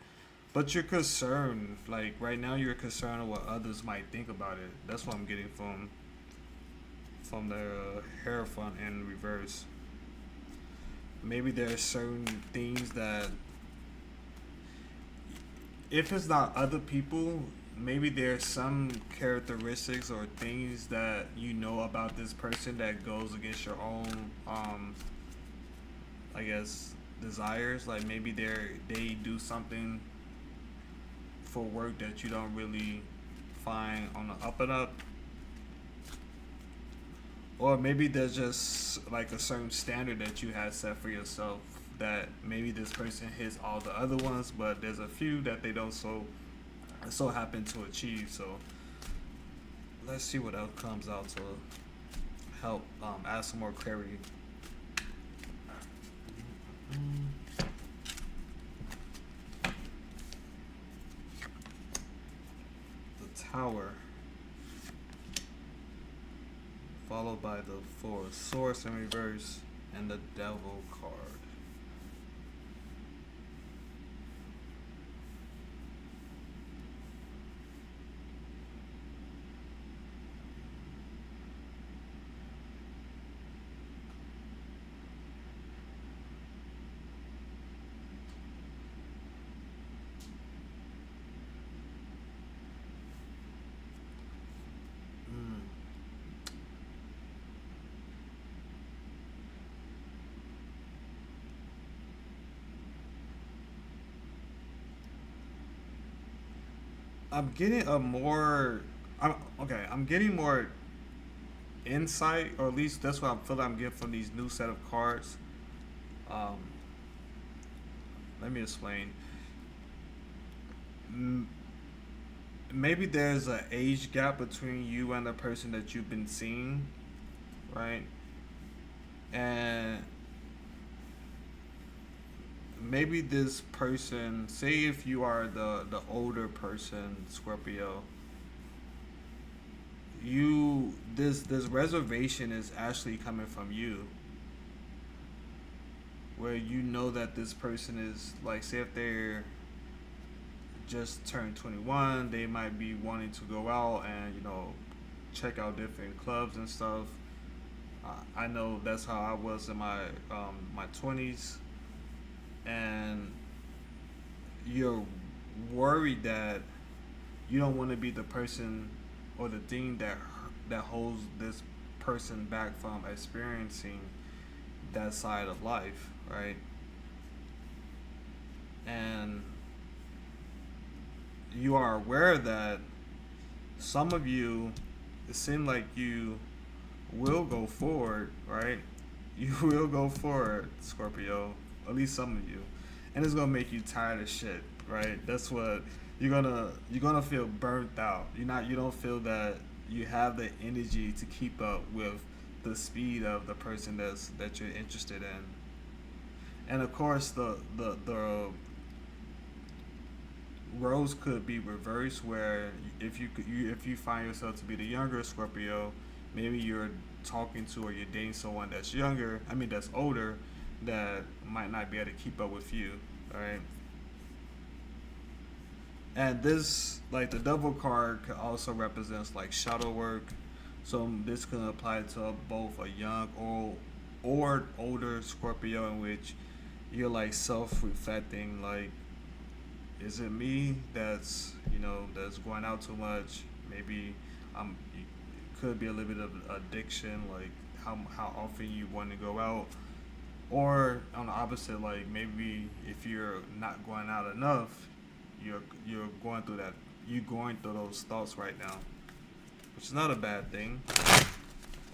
But you're concerned, like right now, you're concerned of what others might think about it. That's what I'm getting from the Hierophant in reverse. Maybe there are certain things that, if it's not other people, maybe there's some characteristics or things that you know about this person that goes against your own, I guess, desires. Like maybe they do something for work that you don't really find on the up and up, or maybe there's just like a certain standard that you had set for yourself that maybe this person hits all the other ones, but there's a few that they don't so happen to achieve. So let's see what else comes out to help add some more clarity. The Tower, followed by the Four of Swords in reverse and the Devil card. Mm. I'm getting a more. okay. I'm getting more insight, or at least that's what I feel like I'm getting from these new set of cards. Um, Let me explain. M- Maybe there's an age gap between you and the person that you've been seeing, right? And maybe this person, say if you are the older person, Scorpio, you this reservation is actually coming from you, where you know that this person is like, say if they're just turned 21, they might be wanting to go out and check out different clubs and stuff. I know that's how I was in my 20s, and you're worried that you don't want to be the person or the thing that holds this person back from experiencing that side of life, right? And you are aware that some of you, it seems like you will go forward, right? You will go forward, Scorpio. At least some of you, and it's gonna make you tired of shit, right? That's what you're gonna feel burnt out. You don't feel that you have the energy to keep up with the speed of the person that you're interested in. And of course, the roles could be reversed, where if you find yourself to be the younger Scorpio, maybe you're talking to or you're dating someone that's younger. I mean, that's older, that might not be able to keep up with you, right? And this, like the double card, could also represents like shadow work. So this can apply to both a young or older Scorpio, in which you're like self-reflecting, like, is it me that's going out too much? Maybe it could be a little bit of addiction, like how often you want to go out, or on the opposite, like maybe if you're not going out enough, you're going through that. You're going through those thoughts right now, which is not a bad thing.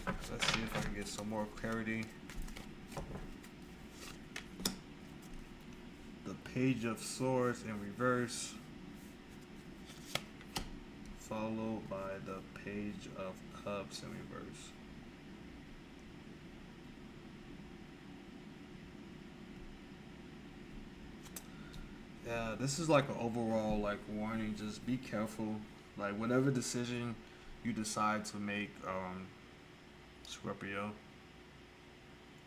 Let's see if I can get some more clarity. The Page of Swords in reverse, followed by the Page of Cups in reverse. Yeah, this is like an overall like warning. Just be careful. Like whatever decision you decide to make, Scorpio.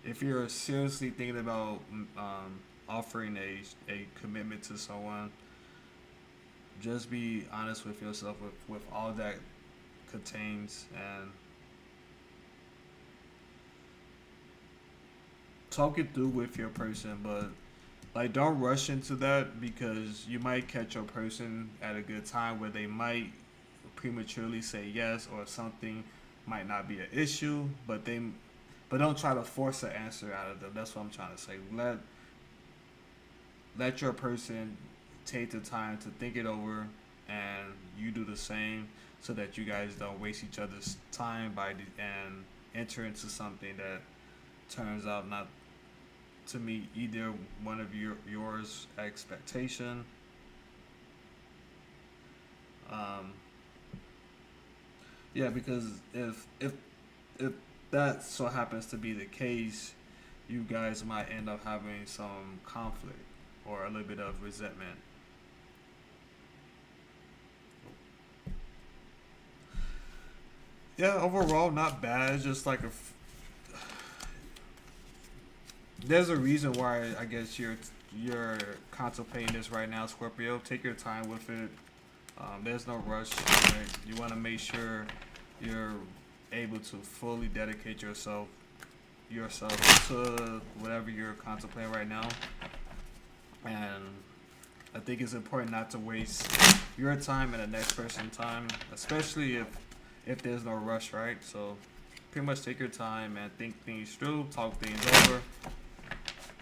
If you're seriously thinking about offering a commitment to someone, just be honest with yourself with all that contains, and talk it through with your person. But like, don't rush into that, because you might catch your person at a good time where they might prematurely say yes, or something might not be an issue, but don't try to force an answer out of them. That's what I'm trying to say. Let your person take the time to think it over, and you do the same, so that you guys don't waste each other's time and enter into something that turns out not to meet either one of yours expectation. Um, yeah, because if that so happens to be the case, you guys might end up having some conflict or a little bit of resentment. Yeah, overall not bad. It's just like there's a reason why I guess you're contemplating this right now, Scorpio. Take your time with it. There's no rush. Right? You want to make sure you're able to fully dedicate yourself to whatever you're contemplating right now. And I think it's important not to waste your time and the next person's time, especially if there's no rush, right? So pretty much take your time and think things through, talk things over.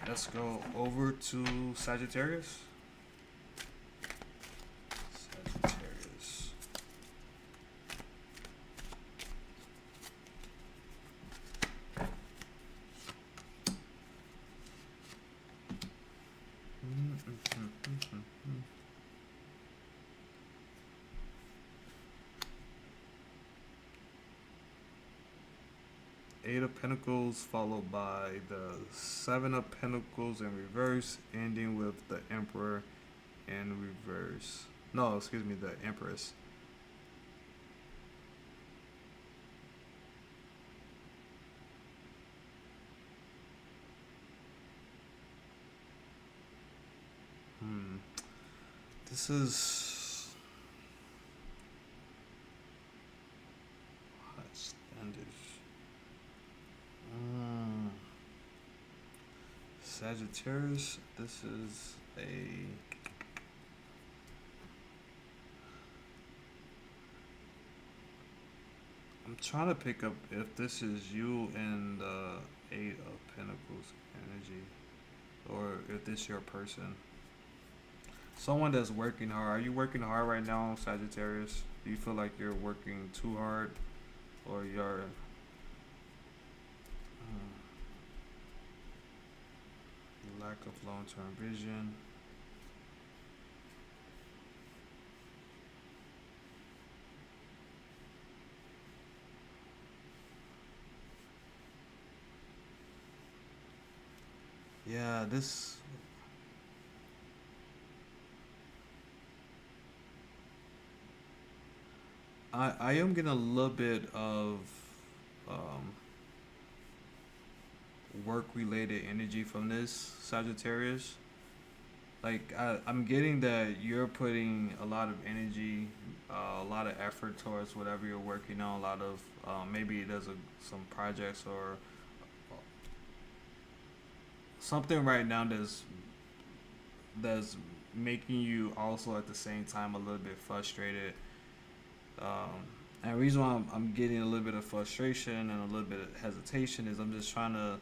Let's go over to Sagittarius. Sagittarius. Eight of Pentacles followed by the Seven of Pentacles in reverse, ending with the Emperor in reverse. No, excuse me, the Empress. Hmm. This is hot standard. Mm. Sagittarius. This is a. I'm trying to pick up if this is you in the Eight of Pentacles energy, or if this your person. Someone that's working hard. Are you working hard right now, Sagittarius? Do you feel like you're working too hard, or you're lack of long-term vision? Yeah, this. I am getting a little bit of um, work-related energy from this Sagittarius. Like I'm getting that you're putting a lot of energy, a lot of effort towards whatever you're working on. A lot of maybe there's some projects or something right now that's making you also at the same time a little bit frustrated. And the reason why I'm getting a little bit of frustration and a little bit of hesitation is I'm just trying to,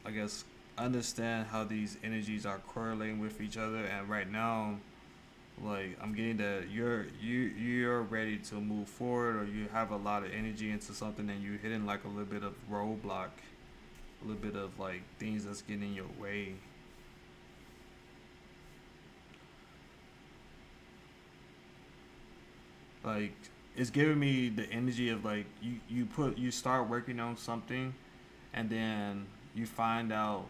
I guess, understand how these energies are correlating with each other. And right now, like I'm getting that you're ready to move forward, or you have a lot of energy into something, and you're hitting like a little bit of roadblock, a little bit of like things that's getting in your way. Like it's giving me the energy of like you start working on something, and then you find out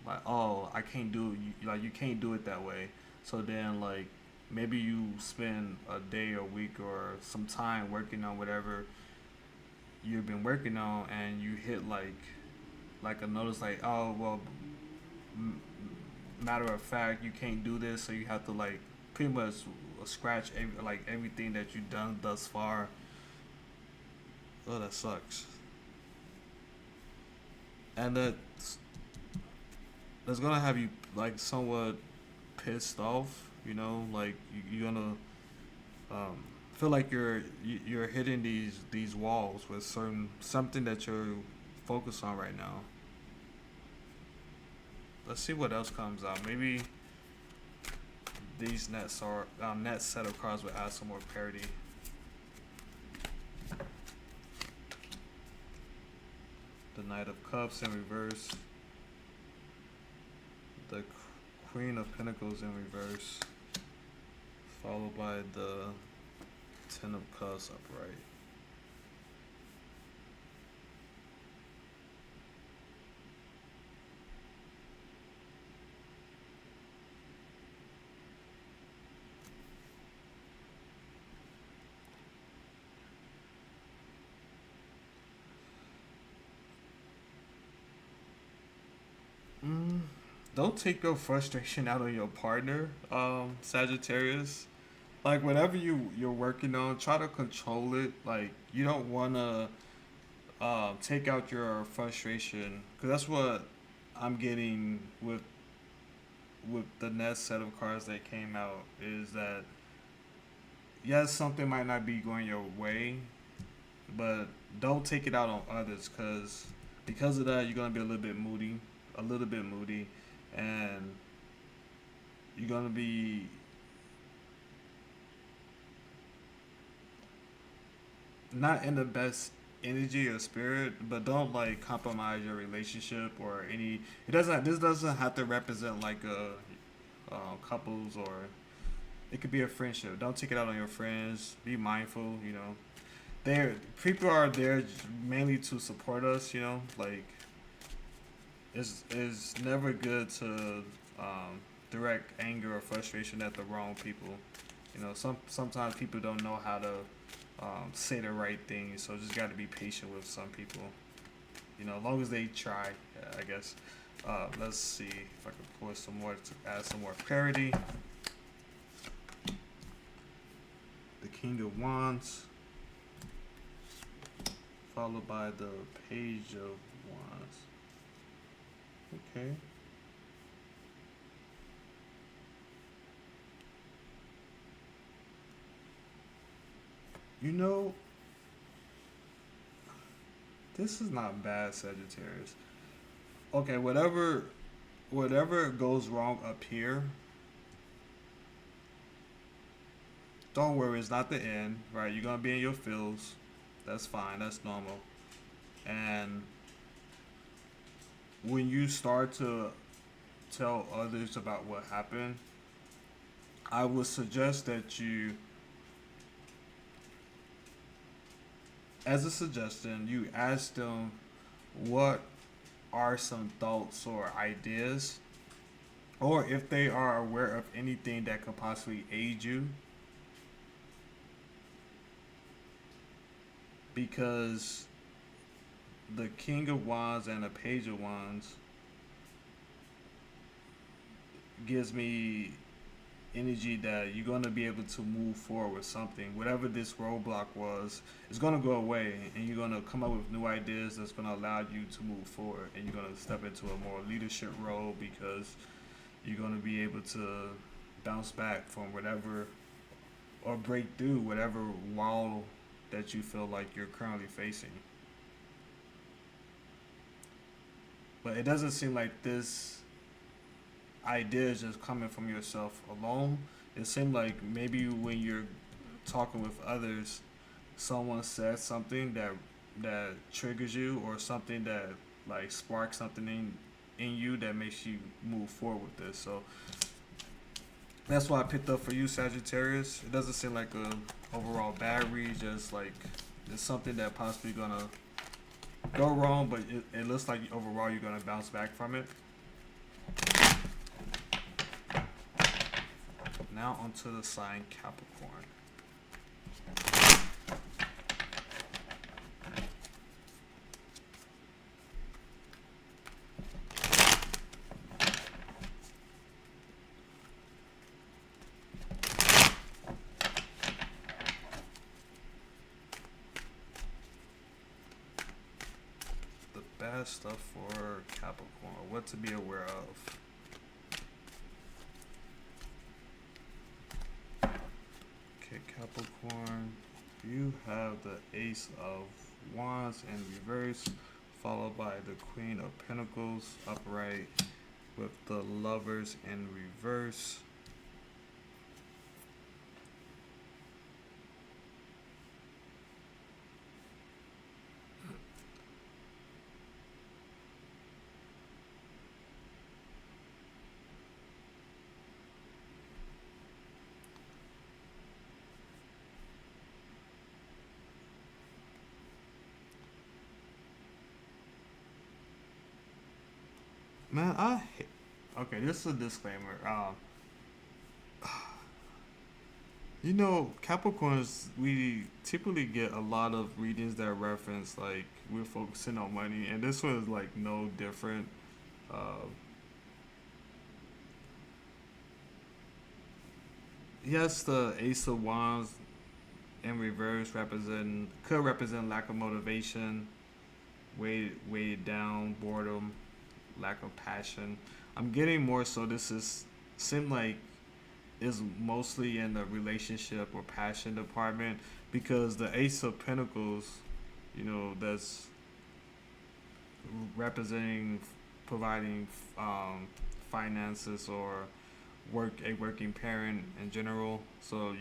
like, oh, I can't do it. Like you can't do it that way. So then like maybe you spend a day or week or some time working on whatever you've been working on, and you hit like a notice like, oh well, m- matter of fact, you can't do this, so you have to like pretty much scratch like everything that you've done thus far. Oh, that sucks. And that's gonna have you like somewhat pissed off. Like you're gonna um, feel like you're hitting these walls with certain something that you're focused on right now. Let's see what else comes out. Maybe these nets are net set of cards will add some more parity. The Knight of Cups in reverse. The Queen of Pentacles in reverse. Followed by the Ten of Cups upright. Mm, don't take your frustration out on your partner, Sagittarius. Like whatever you're working on, try to control it. Like you don't wanna take out your frustration, because that's what I'm getting with the next set of cards that came out. Is that yes, something might not be going your way, but don't take it out on others, because of that you're gonna be a little bit moody, and you're gonna be not in the best energy or spirit. But don't like compromise your relationship or any. It doesn't. This doesn't have to represent like couples, or it could be a friendship. Don't take it out on your friends. Be mindful. There people are there mainly to support us. Like it's never good to direct anger or frustration at the wrong people. Sometimes people don't know how to say the right thing, so just got to be patient with some people. As long as they try, I guess. Let's see if I can pull some more to add some more clarity. The King of Wands, followed by the Page of Wands. Okay. You know, this is not bad, Sagittarius. Okay, whatever goes wrong up here, don't worry, it's not the end, right? You're gonna be in your feels. That's fine, that's normal. And when you start to tell others about what happened, I would suggest that you, as a suggestion, you ask them what are some thoughts or ideas, or if they are aware of anything that could possibly aid you. Because the King of Wands and the Page of Wands gives me energy that you're going to be able to move forward with something. Whatever this roadblock was, it's going to go away, and you're going to come up with new ideas that's going to allow you to move forward, and you're going to step into a more leadership role, because you're going to be able to bounce back from whatever, or break through whatever wall that you feel like you're currently facing. But it doesn't seem like this idea is just coming from yourself alone. It seemed like maybe when you're talking with others, someone says something that triggers you, or something that like sparks something in you that makes you move forward with this. So that's why I picked up for you, Sagittarius. It doesn't seem like a overall bad read, just like it's something that possibly gonna go wrong, but it looks like overall you're gonna bounce back from it. Now onto the sign Capricorn. The bad stuff for Capricorn, what to be aware of. Okay, Capricorn, you have the Ace of Wands in reverse, followed by the Queen of Pentacles upright, with the Lovers in reverse. Man, okay, this is a disclaimer. Capricorns, we typically get a lot of readings that reference like we're focusing on money, and this one is like no different. Uh, yes, the Ace of Wands in reverse could represent lack of motivation, weighed down, boredom, lack of passion. I'm getting more so this is seem like is mostly in the relationship or passion department, because the Ace of Pentacles, that's representing providing finances, or a working parent in general. So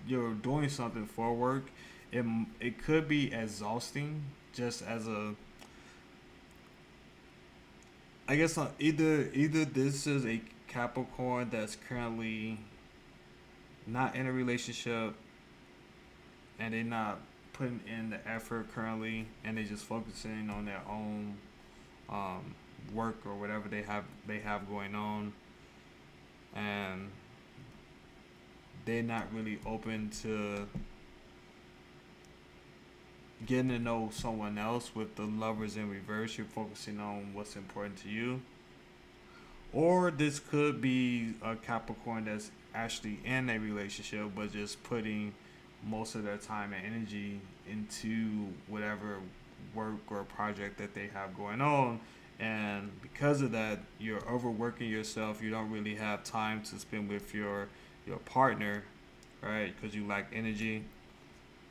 you're doing something for work. It could be exhausting, just as a, I guess, either this is a Capricorn that's currently not in a relationship and they're not putting in the effort currently and they just focusing on their own um, work or whatever they have going on, and they're not really open to getting to know someone else. With the lovers in reverse, you're focusing on what's important to you. Or this could be a Capricorn that's actually in a relationship but just putting most of their time and energy into whatever work or project that they have going on. And because of that, you're overworking yourself. You don't really have time to spend with your partner, right? Because you lack energy,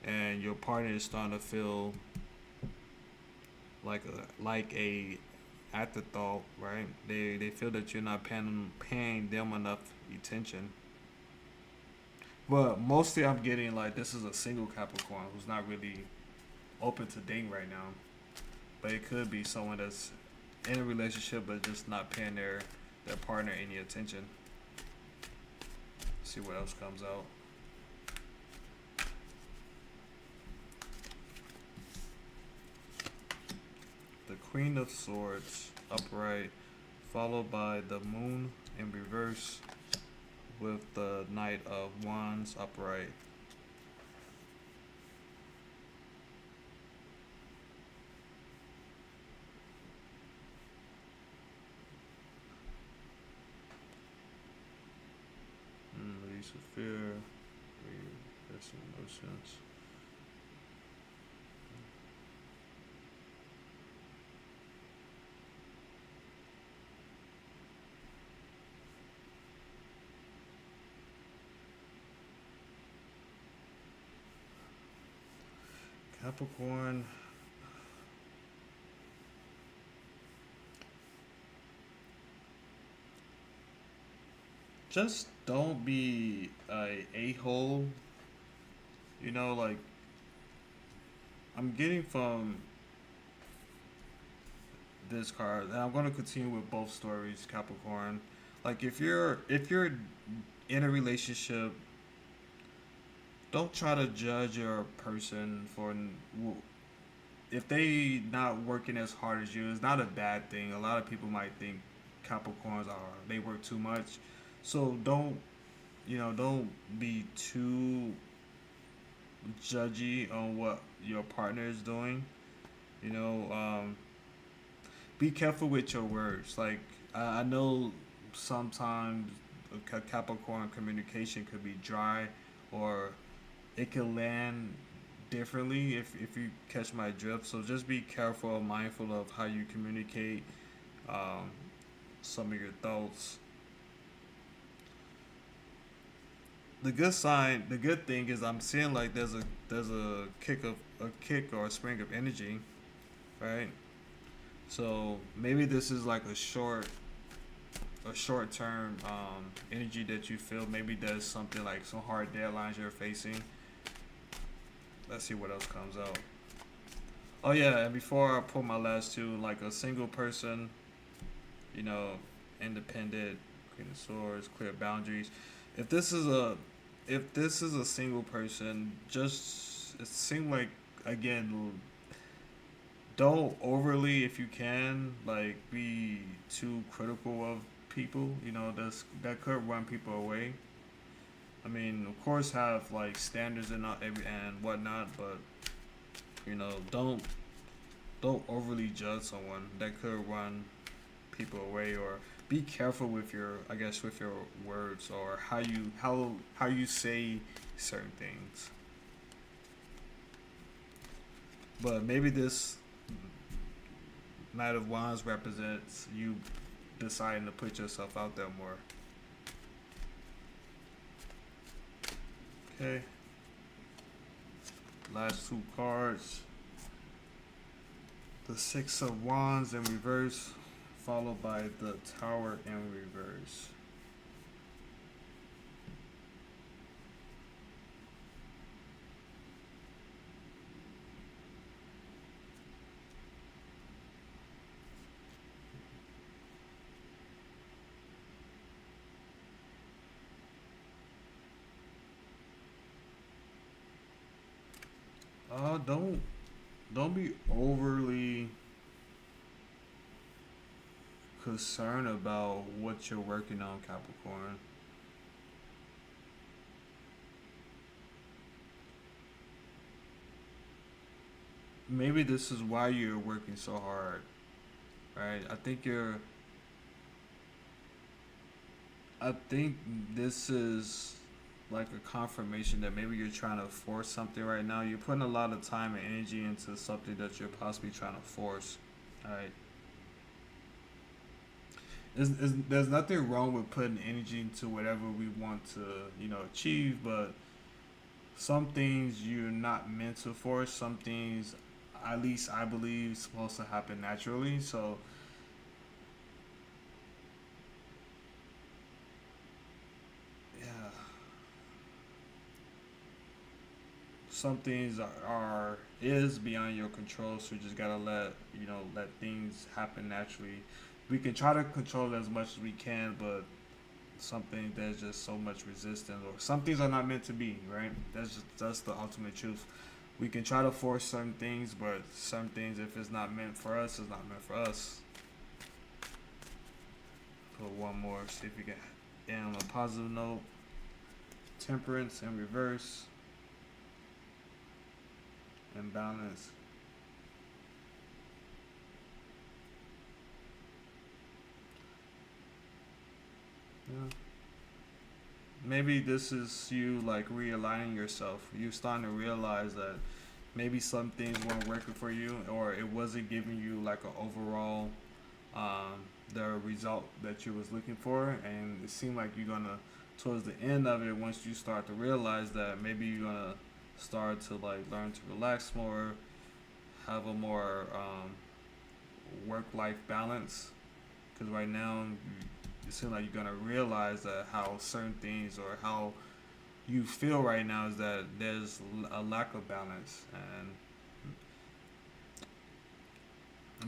and your partner is starting to feel like a afterthought, right? They feel that you're not paying them enough attention. But mostly, I'm getting like this is a single Capricorn who's not really open to dating right now. But it could be someone that's in a relationship but just not paying their partner any attention. See what else comes out. The Queen of Swords upright, followed by the Moon in reverse, with the Knight of Wands upright. Release of fear, repress emotions. Capricorn, just don't be a hole. Like I'm getting from this card, and I'm going to continue with both stories, Capricorn. Like if you're in a relationship, don't try to judge your person for if they not working as hard as you. It's not a bad thing. A lot of people might think Capricorns are they work too much, so don't be too judgy on what your partner is doing. You know, be careful with your words. Like I know sometimes Capricorn communication could be dry, or it can land differently if you catch my drift. So just be careful and mindful of how you communicate um, some of your thoughts. The good thing is I'm seeing like there's a kick or a spring of energy, right? So maybe this is like a short term energy that you feel. Maybe there's something like some hard deadlines you're facing. Let's see what else comes out. Oh yeah, and before I pull my last two, like a single person, you know, independent, Queen of Swords, clear boundaries. If this is a if this is a single person, just it seems like again, don't overly, if you can, like be too critical of people. That could run people away. I mean, of course, have like standards and not every and whatnot, but don't overly judge someone. That could run people away. Or be careful with your words, or how you say certain things. But maybe this Knight of Wands represents you deciding to put yourself out there more. Okay. Last two cards. The Six of Wands in reverse, followed by the Tower in reverse. Don't be overly concerned about what you're working on, Capricorn. Maybe this is why you're working so hard, right? I think this is like a confirmation that maybe you're trying to force something right now. You're putting a lot of time and energy into something that you're possibly trying to force. All right. There's nothing wrong with putting energy into whatever we want to, achieve, but some things you're not meant to force. Some things, at least I believe, supposed to happen naturally. So, yeah, some things are is beyond your control. So you just gotta let things happen naturally. We can try to control it as much as we can, but something there's just so much resistance, or some things are not meant to be. Right? That's the ultimate truth. We can try to force certain things, but some things, if it's not meant for us, it's not meant for us. Put one more, see if we can end on a positive note. Temperance in reverse and balance. Yeah. Maybe this is you like realigning yourself. You starting to realize that maybe some things weren't working for you, or it wasn't giving you like an overall um, the result that you was looking for, and it seemed like you're gonna towards the end of it, once you start to realize that, maybe you're gonna start to like learn to relax more, have a more work life balance. Because right now, it seems like you're gonna realize that how certain things, or how you feel right now, is that there's a lack of balance, and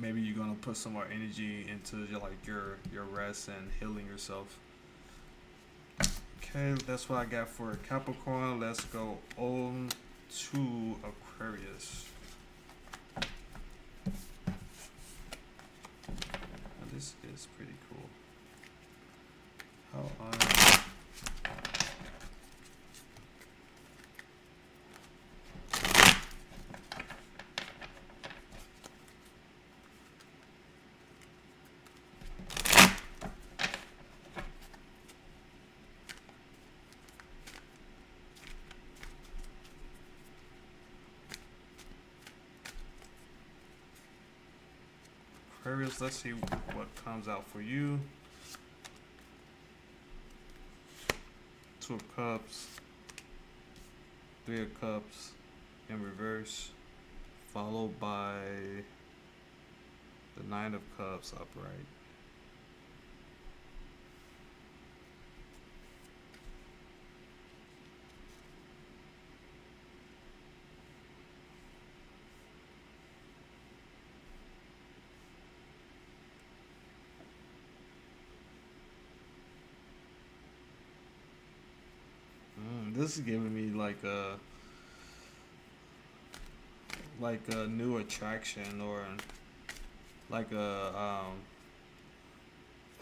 maybe you're gonna put some more energy into your rest and healing yourself. Okay, that's what I got for Capricorn. Let's go on to Aquarius. Now, this is pretty cool. How I Aquarius. Let's see what comes out for you. Two of Cups, Three of Cups in reverse, followed by the Nine of Cups upright. This is giving me like a new attraction, or like a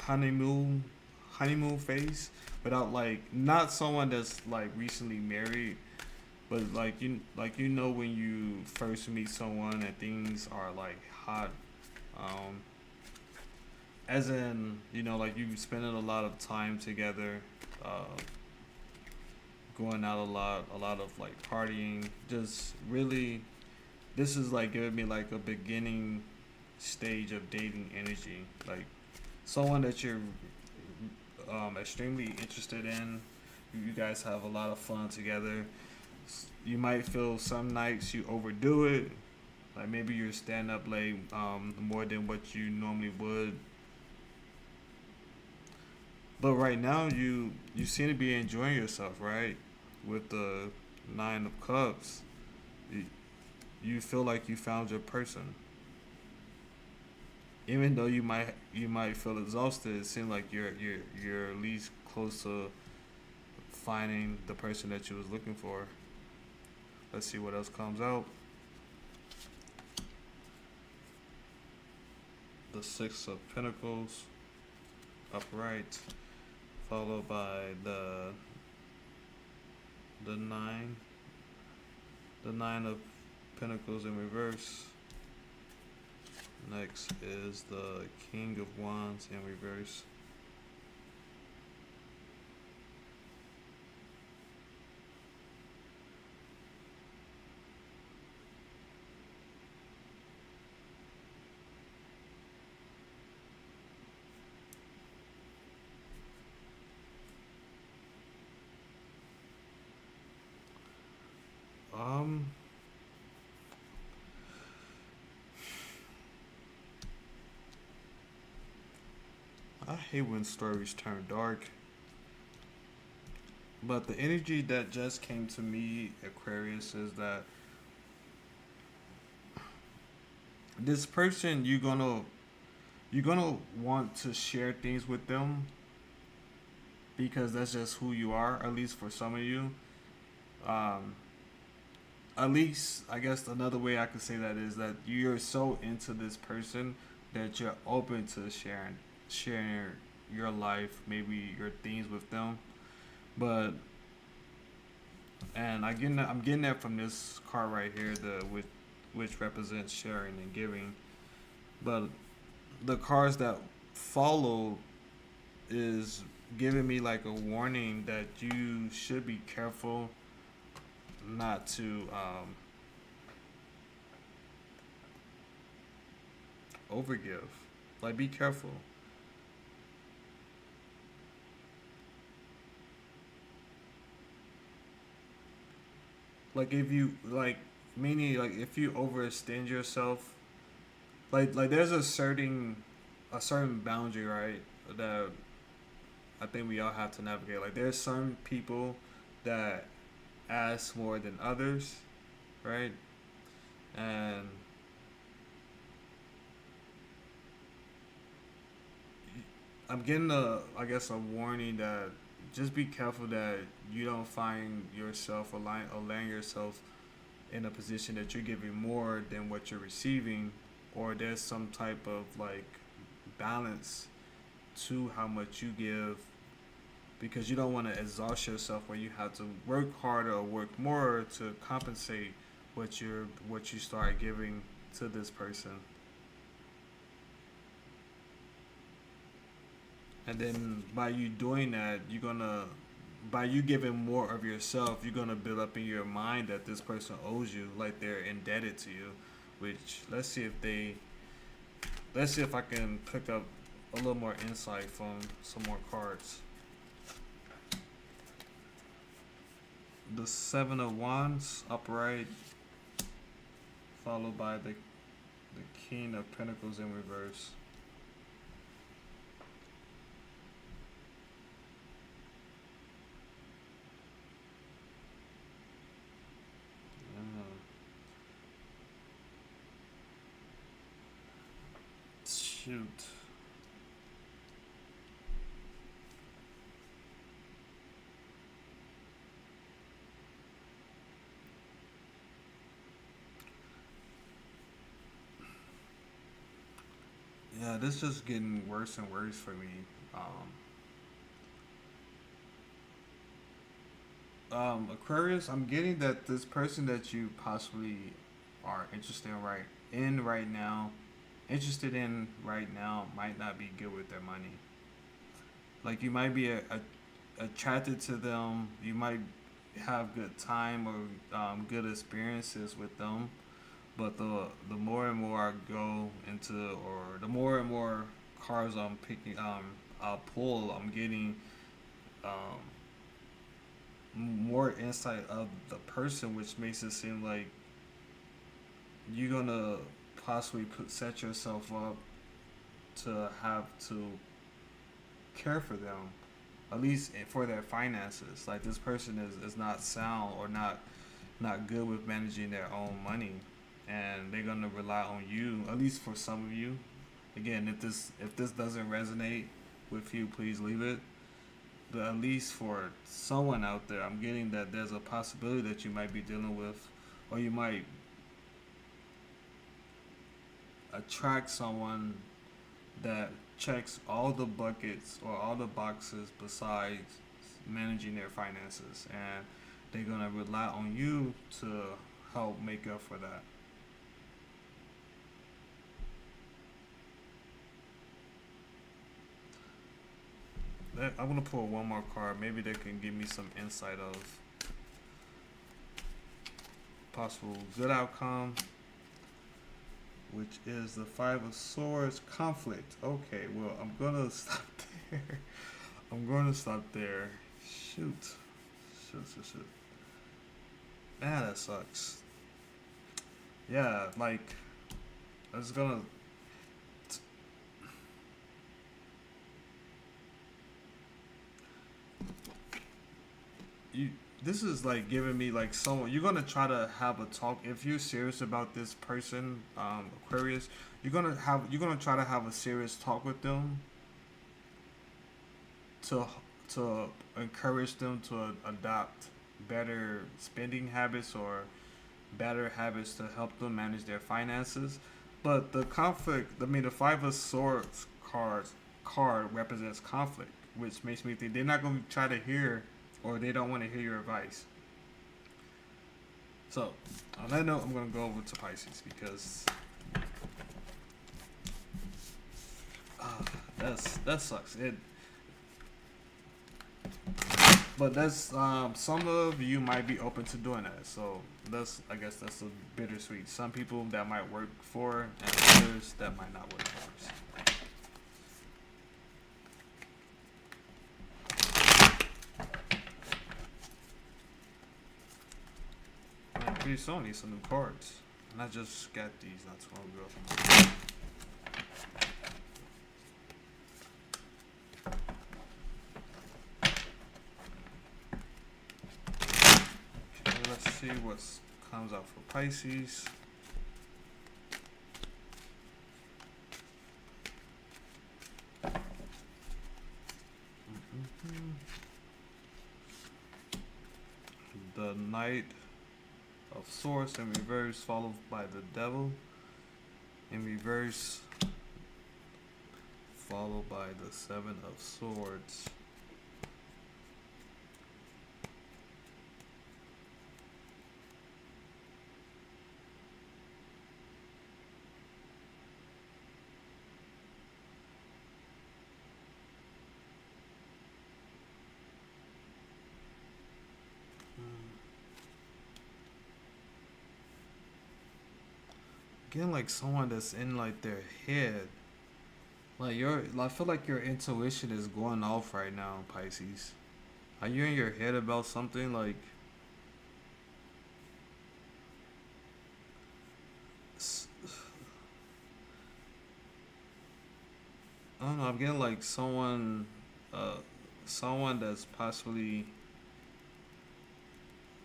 honeymoon honeymoon phase, without like, not someone that's like recently married, but like when you first meet someone and things are like hot, um as in, like you spending a lot of time together, uh going out a lot of like partying, just really, this is like giving me like a beginning stage of dating energy, like someone that you're extremely interested in. You guys have a lot of fun together. You might feel some nights you overdo it, like maybe you're stand up late more than what you normally would. But right now, you seem to be enjoying yourself, right? With the Nine of Cups, you, you feel like you found your person. Even though you might feel exhausted, it seems like you're at least close to finding the person that you was looking for. Let's see what else comes out. the Six of Pentacles upright, followed by the nine, the Nine of Pentacles in reverse. Next is the King of Wands in reverse. Um, I hate when stories turn dark, but the energy that just came to me, Aquarius, is that this person you're gonna want to share things with them because that's just who you are. At least for some of you. Um, at least I guess another way I could say that is that you're so into this person that you're open to sharing your life, maybe your things with them. But and I'm getting that from this card right here, the which represents sharing and giving. But the cards that follow is giving me like a warning that you should be careful not to overgive. Like, be careful. Like, if you like, meaning like if you overextend yourself, like there's a certain boundary, right? That I think we all have to navigate. Like, there's some people that ask more than others, right? And I'm getting I guess, a warning that just be careful that you don't find yourself allowing yourself in a position that you're giving more than what you're receiving, or there's some type of like balance to how much you give, because you don't want to exhaust yourself where you have to work harder or work more to compensate what you start giving to this person. And then by you doing that, by you giving more of yourself, you're gonna build up in your mind that this person owes you, like they're indebted to you. Which, let's see if I can pick up a little more insight from some more cards. The Seven of Wands upright, followed by the King of Pentacles in reverse. Shoot. Yeah, this is getting worse and worse for me. Aquarius, I'm getting that this person that you possibly are interested in right now, might not be good with their money. Like, you might be attracted to them. You might have good time or good experiences with them. But the more and more I go into, or the more and more cards I'm picking, I'll pull, I'm getting um, more insight of the person, which makes it seem like you're gonna possibly set yourself up to have to care for them, at least for their finances. Like, this person is not sound, or not good with managing their own money, and they're gonna rely on you. At least for some of you. Again, if this doesn't resonate with you, please leave it. But at least for someone out there, I'm getting that there's a possibility that you might be dealing with, or you might attract someone that checks all the buckets or all the boxes besides managing their finances, and they're gonna rely on you to help make up for that. I'm gonna pull one more card. Maybe they can give me some insight of possible good outcome, which is the Five of Swords conflict. Okay, well, I'm gonna stop there. I'm gonna stop there. Shoot. Shoot. Man, that sucks. Yeah, like, I was gonna. You. This is like giving me like someone. You're gonna try to have a talk if you're serious about this person, Aquarius. You're gonna try to have a serious talk with them to to encourage them to adopt better spending habits or better habits to help them manage their finances. But the conflict, I mean, the Five of Swords card represents conflict, which makes me think they're not going to try to hear or they don't want to hear your advice. So, on that note, I'm going to go over to Pisces because that sucks. But that's some of you might be open to doing that. So I guess that's a bittersweet. Some people that might work for, and others that might not work for. Man, pretty soon I need some new cards, and I just got these not too long ago. Let's see what comes out for Pisces. The Knight of Swords in reverse, followed by the Devil in reverse, followed by the Seven of Swords. Again, like someone that's in like their head. I feel like your intuition is going off right now, Pisces. Are you in your head about something like? I don't know. I'm getting like someone that's possibly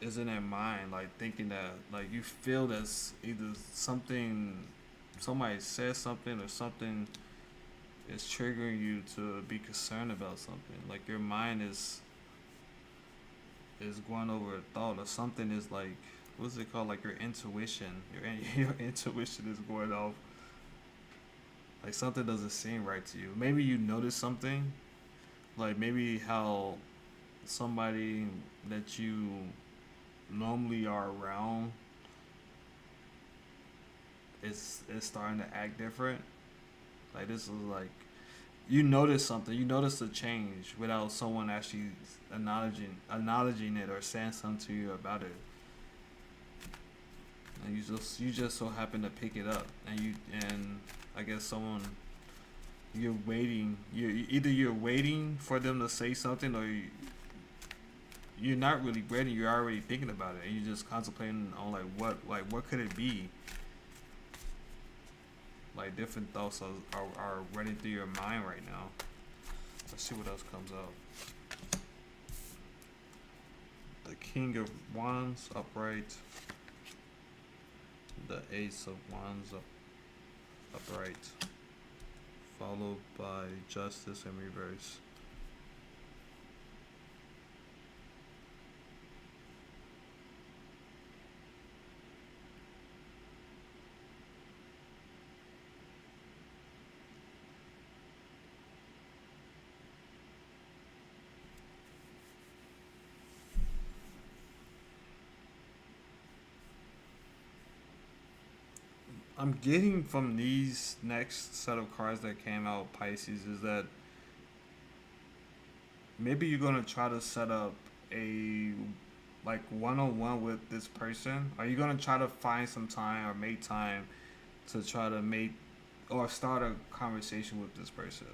is in their mind, like thinking that like you feel that's either somebody says something or something is triggering you to be concerned about something. Like your mind is going over a thought or something is like what's it called? Like your intuition. Your intuition is going off. Like something doesn't seem right to you. Maybe you notice something, like maybe how somebody that you normally are around is starting to act different. Like this is like you notice something, you notice a change without someone actually acknowledging it or saying something to you about it. And you just so happen to pick it up, and I guess someone you're waiting. You're waiting for them to say something, or you're not really waiting. You're already thinking about it, and you're just contemplating on what could it be. Like different thoughts are running through your mind right now. Let's see what else comes out. The King of Wands upright. The Ace of Wands upright. Followed by Justice in reverse. I'm getting from these next set of cards that came out, Pisces, is that maybe you're gonna try to set up a like one-on-one with this person. Are you gonna try to find some time or make time to try to make or start a conversation with this person?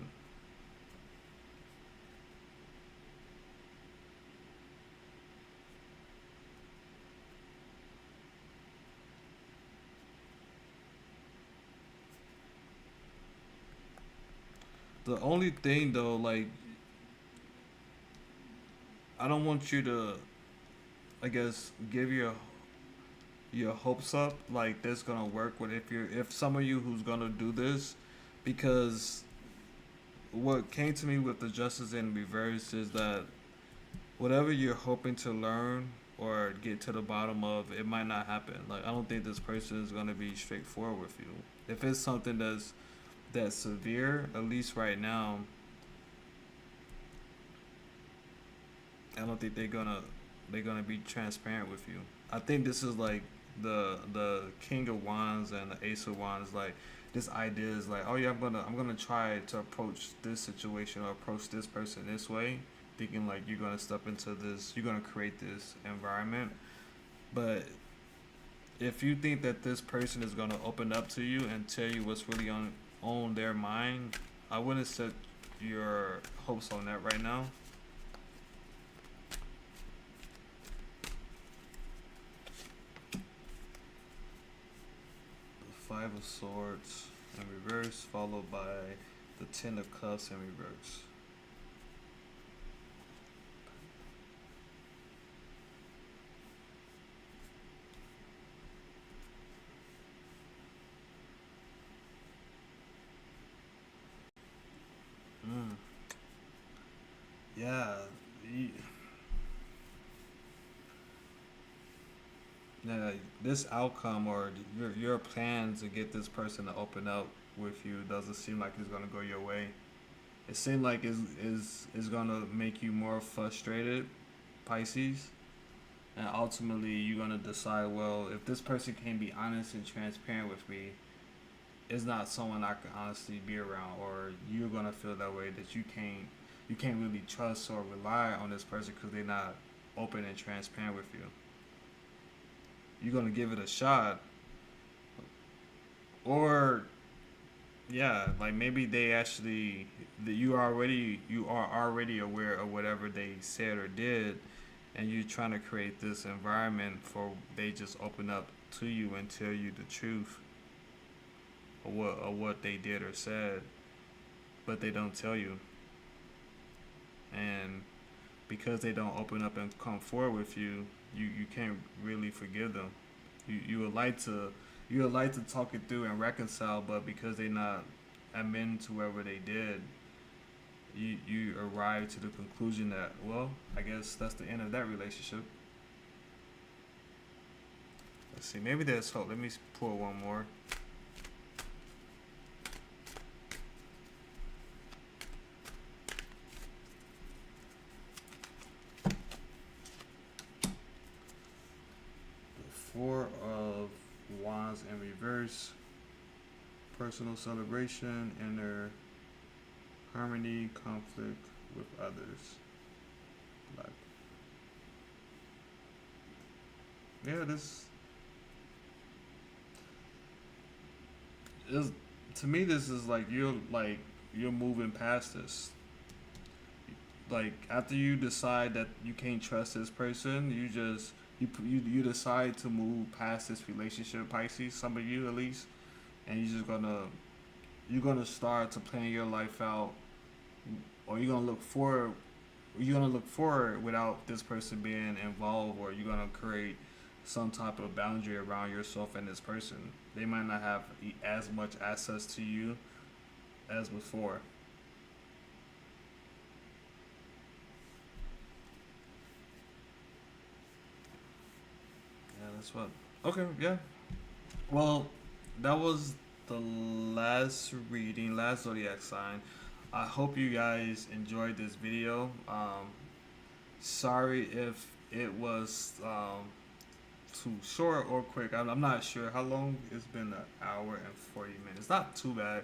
The only thing though, like, I don't want you to, I guess, give your hopes up like this gonna work with if some of you who's gonna do this, because what came to me with the justice in reverse is that whatever you're hoping to learn or get to the bottom of, it might not happen. Like, I don't think this person is gonna be straightforward with you. If it's something that's severe, at least right now, I don't think they're gonna be transparent with you. I think this is like the King of Wands and the Ace of Wands. Like, this idea is like, oh yeah, I'm gonna try to approach this situation or approach this person this way, thinking like you're gonna step into this, you're gonna create this environment. But if you think that this person is gonna open up to you and tell you what's really on their mind, I wouldn't set your hopes on that right now. Five of Swords in reverse, followed by the Ten of Cups in reverse. Mm. Yeah. y- Yeah, this outcome or your plans to get this person to open up with you doesn't seem like it's gonna go your way. It seems like is gonna make you more frustrated, Pisces, and ultimately you're gonna decide, well, if this person can be honest and transparent with me, it's not someone I can honestly be around, or you're gonna feel that way that you can't really trust or rely on this person because they're not open and transparent with you. You're gonna give it a shot, or yeah, like maybe they actually that you are already aware of whatever they said or did, and you're trying to create this environment for they just open up to you and tell you the truth of what they did or said, but they don't tell you, and because they don't open up and come forward with you, you can't really forgive them. You would like to talk it through and reconcile, but because they not amend to whatever they did, you arrive to the conclusion that, well, I guess that's the end of that relationship. Let's see, maybe there's hope. Let me pull one more. The Four of Wands in reverse. Personal celebration, inner harmony, conflict with others. Like, yeah, this is, to me. This is like you're moving past this. Like, after you decide that you can't trust this person, you decide to move past this relationship, Pisces. Some of you at least, and you're gonna start to plan your life out, or you're gonna look forward without this person being involved, or you're gonna create some type of boundary around yourself and this person. They might not have as much access to you as before. Yeah, that's what. Okay, yeah. Well, that was the last reading, last zodiac sign. I hope you guys enjoyed this video. Sorry if it was too short or quick. I'm not sure how long. It's been an hour and 40 minutes. Not too bad.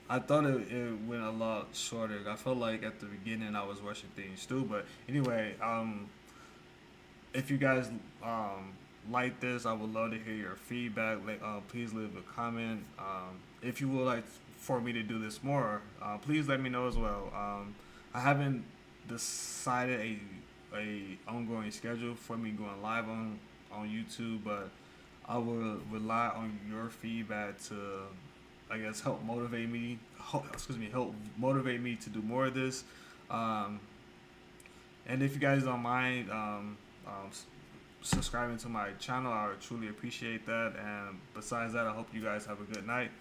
I thought it went a lot shorter. I felt like at the beginning I was rushing things too. But anyway, if you guys like this, I would love to hear your feedback. Like, please leave a comment. If you would like for me to do this more, please let me know as well. I haven't decided a ongoing schedule for me going live on YouTube, but I will rely on your feedback to, I guess, help motivate me. Help motivate me to do more of this. Um, and if you guys don't mind subscribing to my channel, I would truly appreciate that. And besides that, I hope you guys have a good night.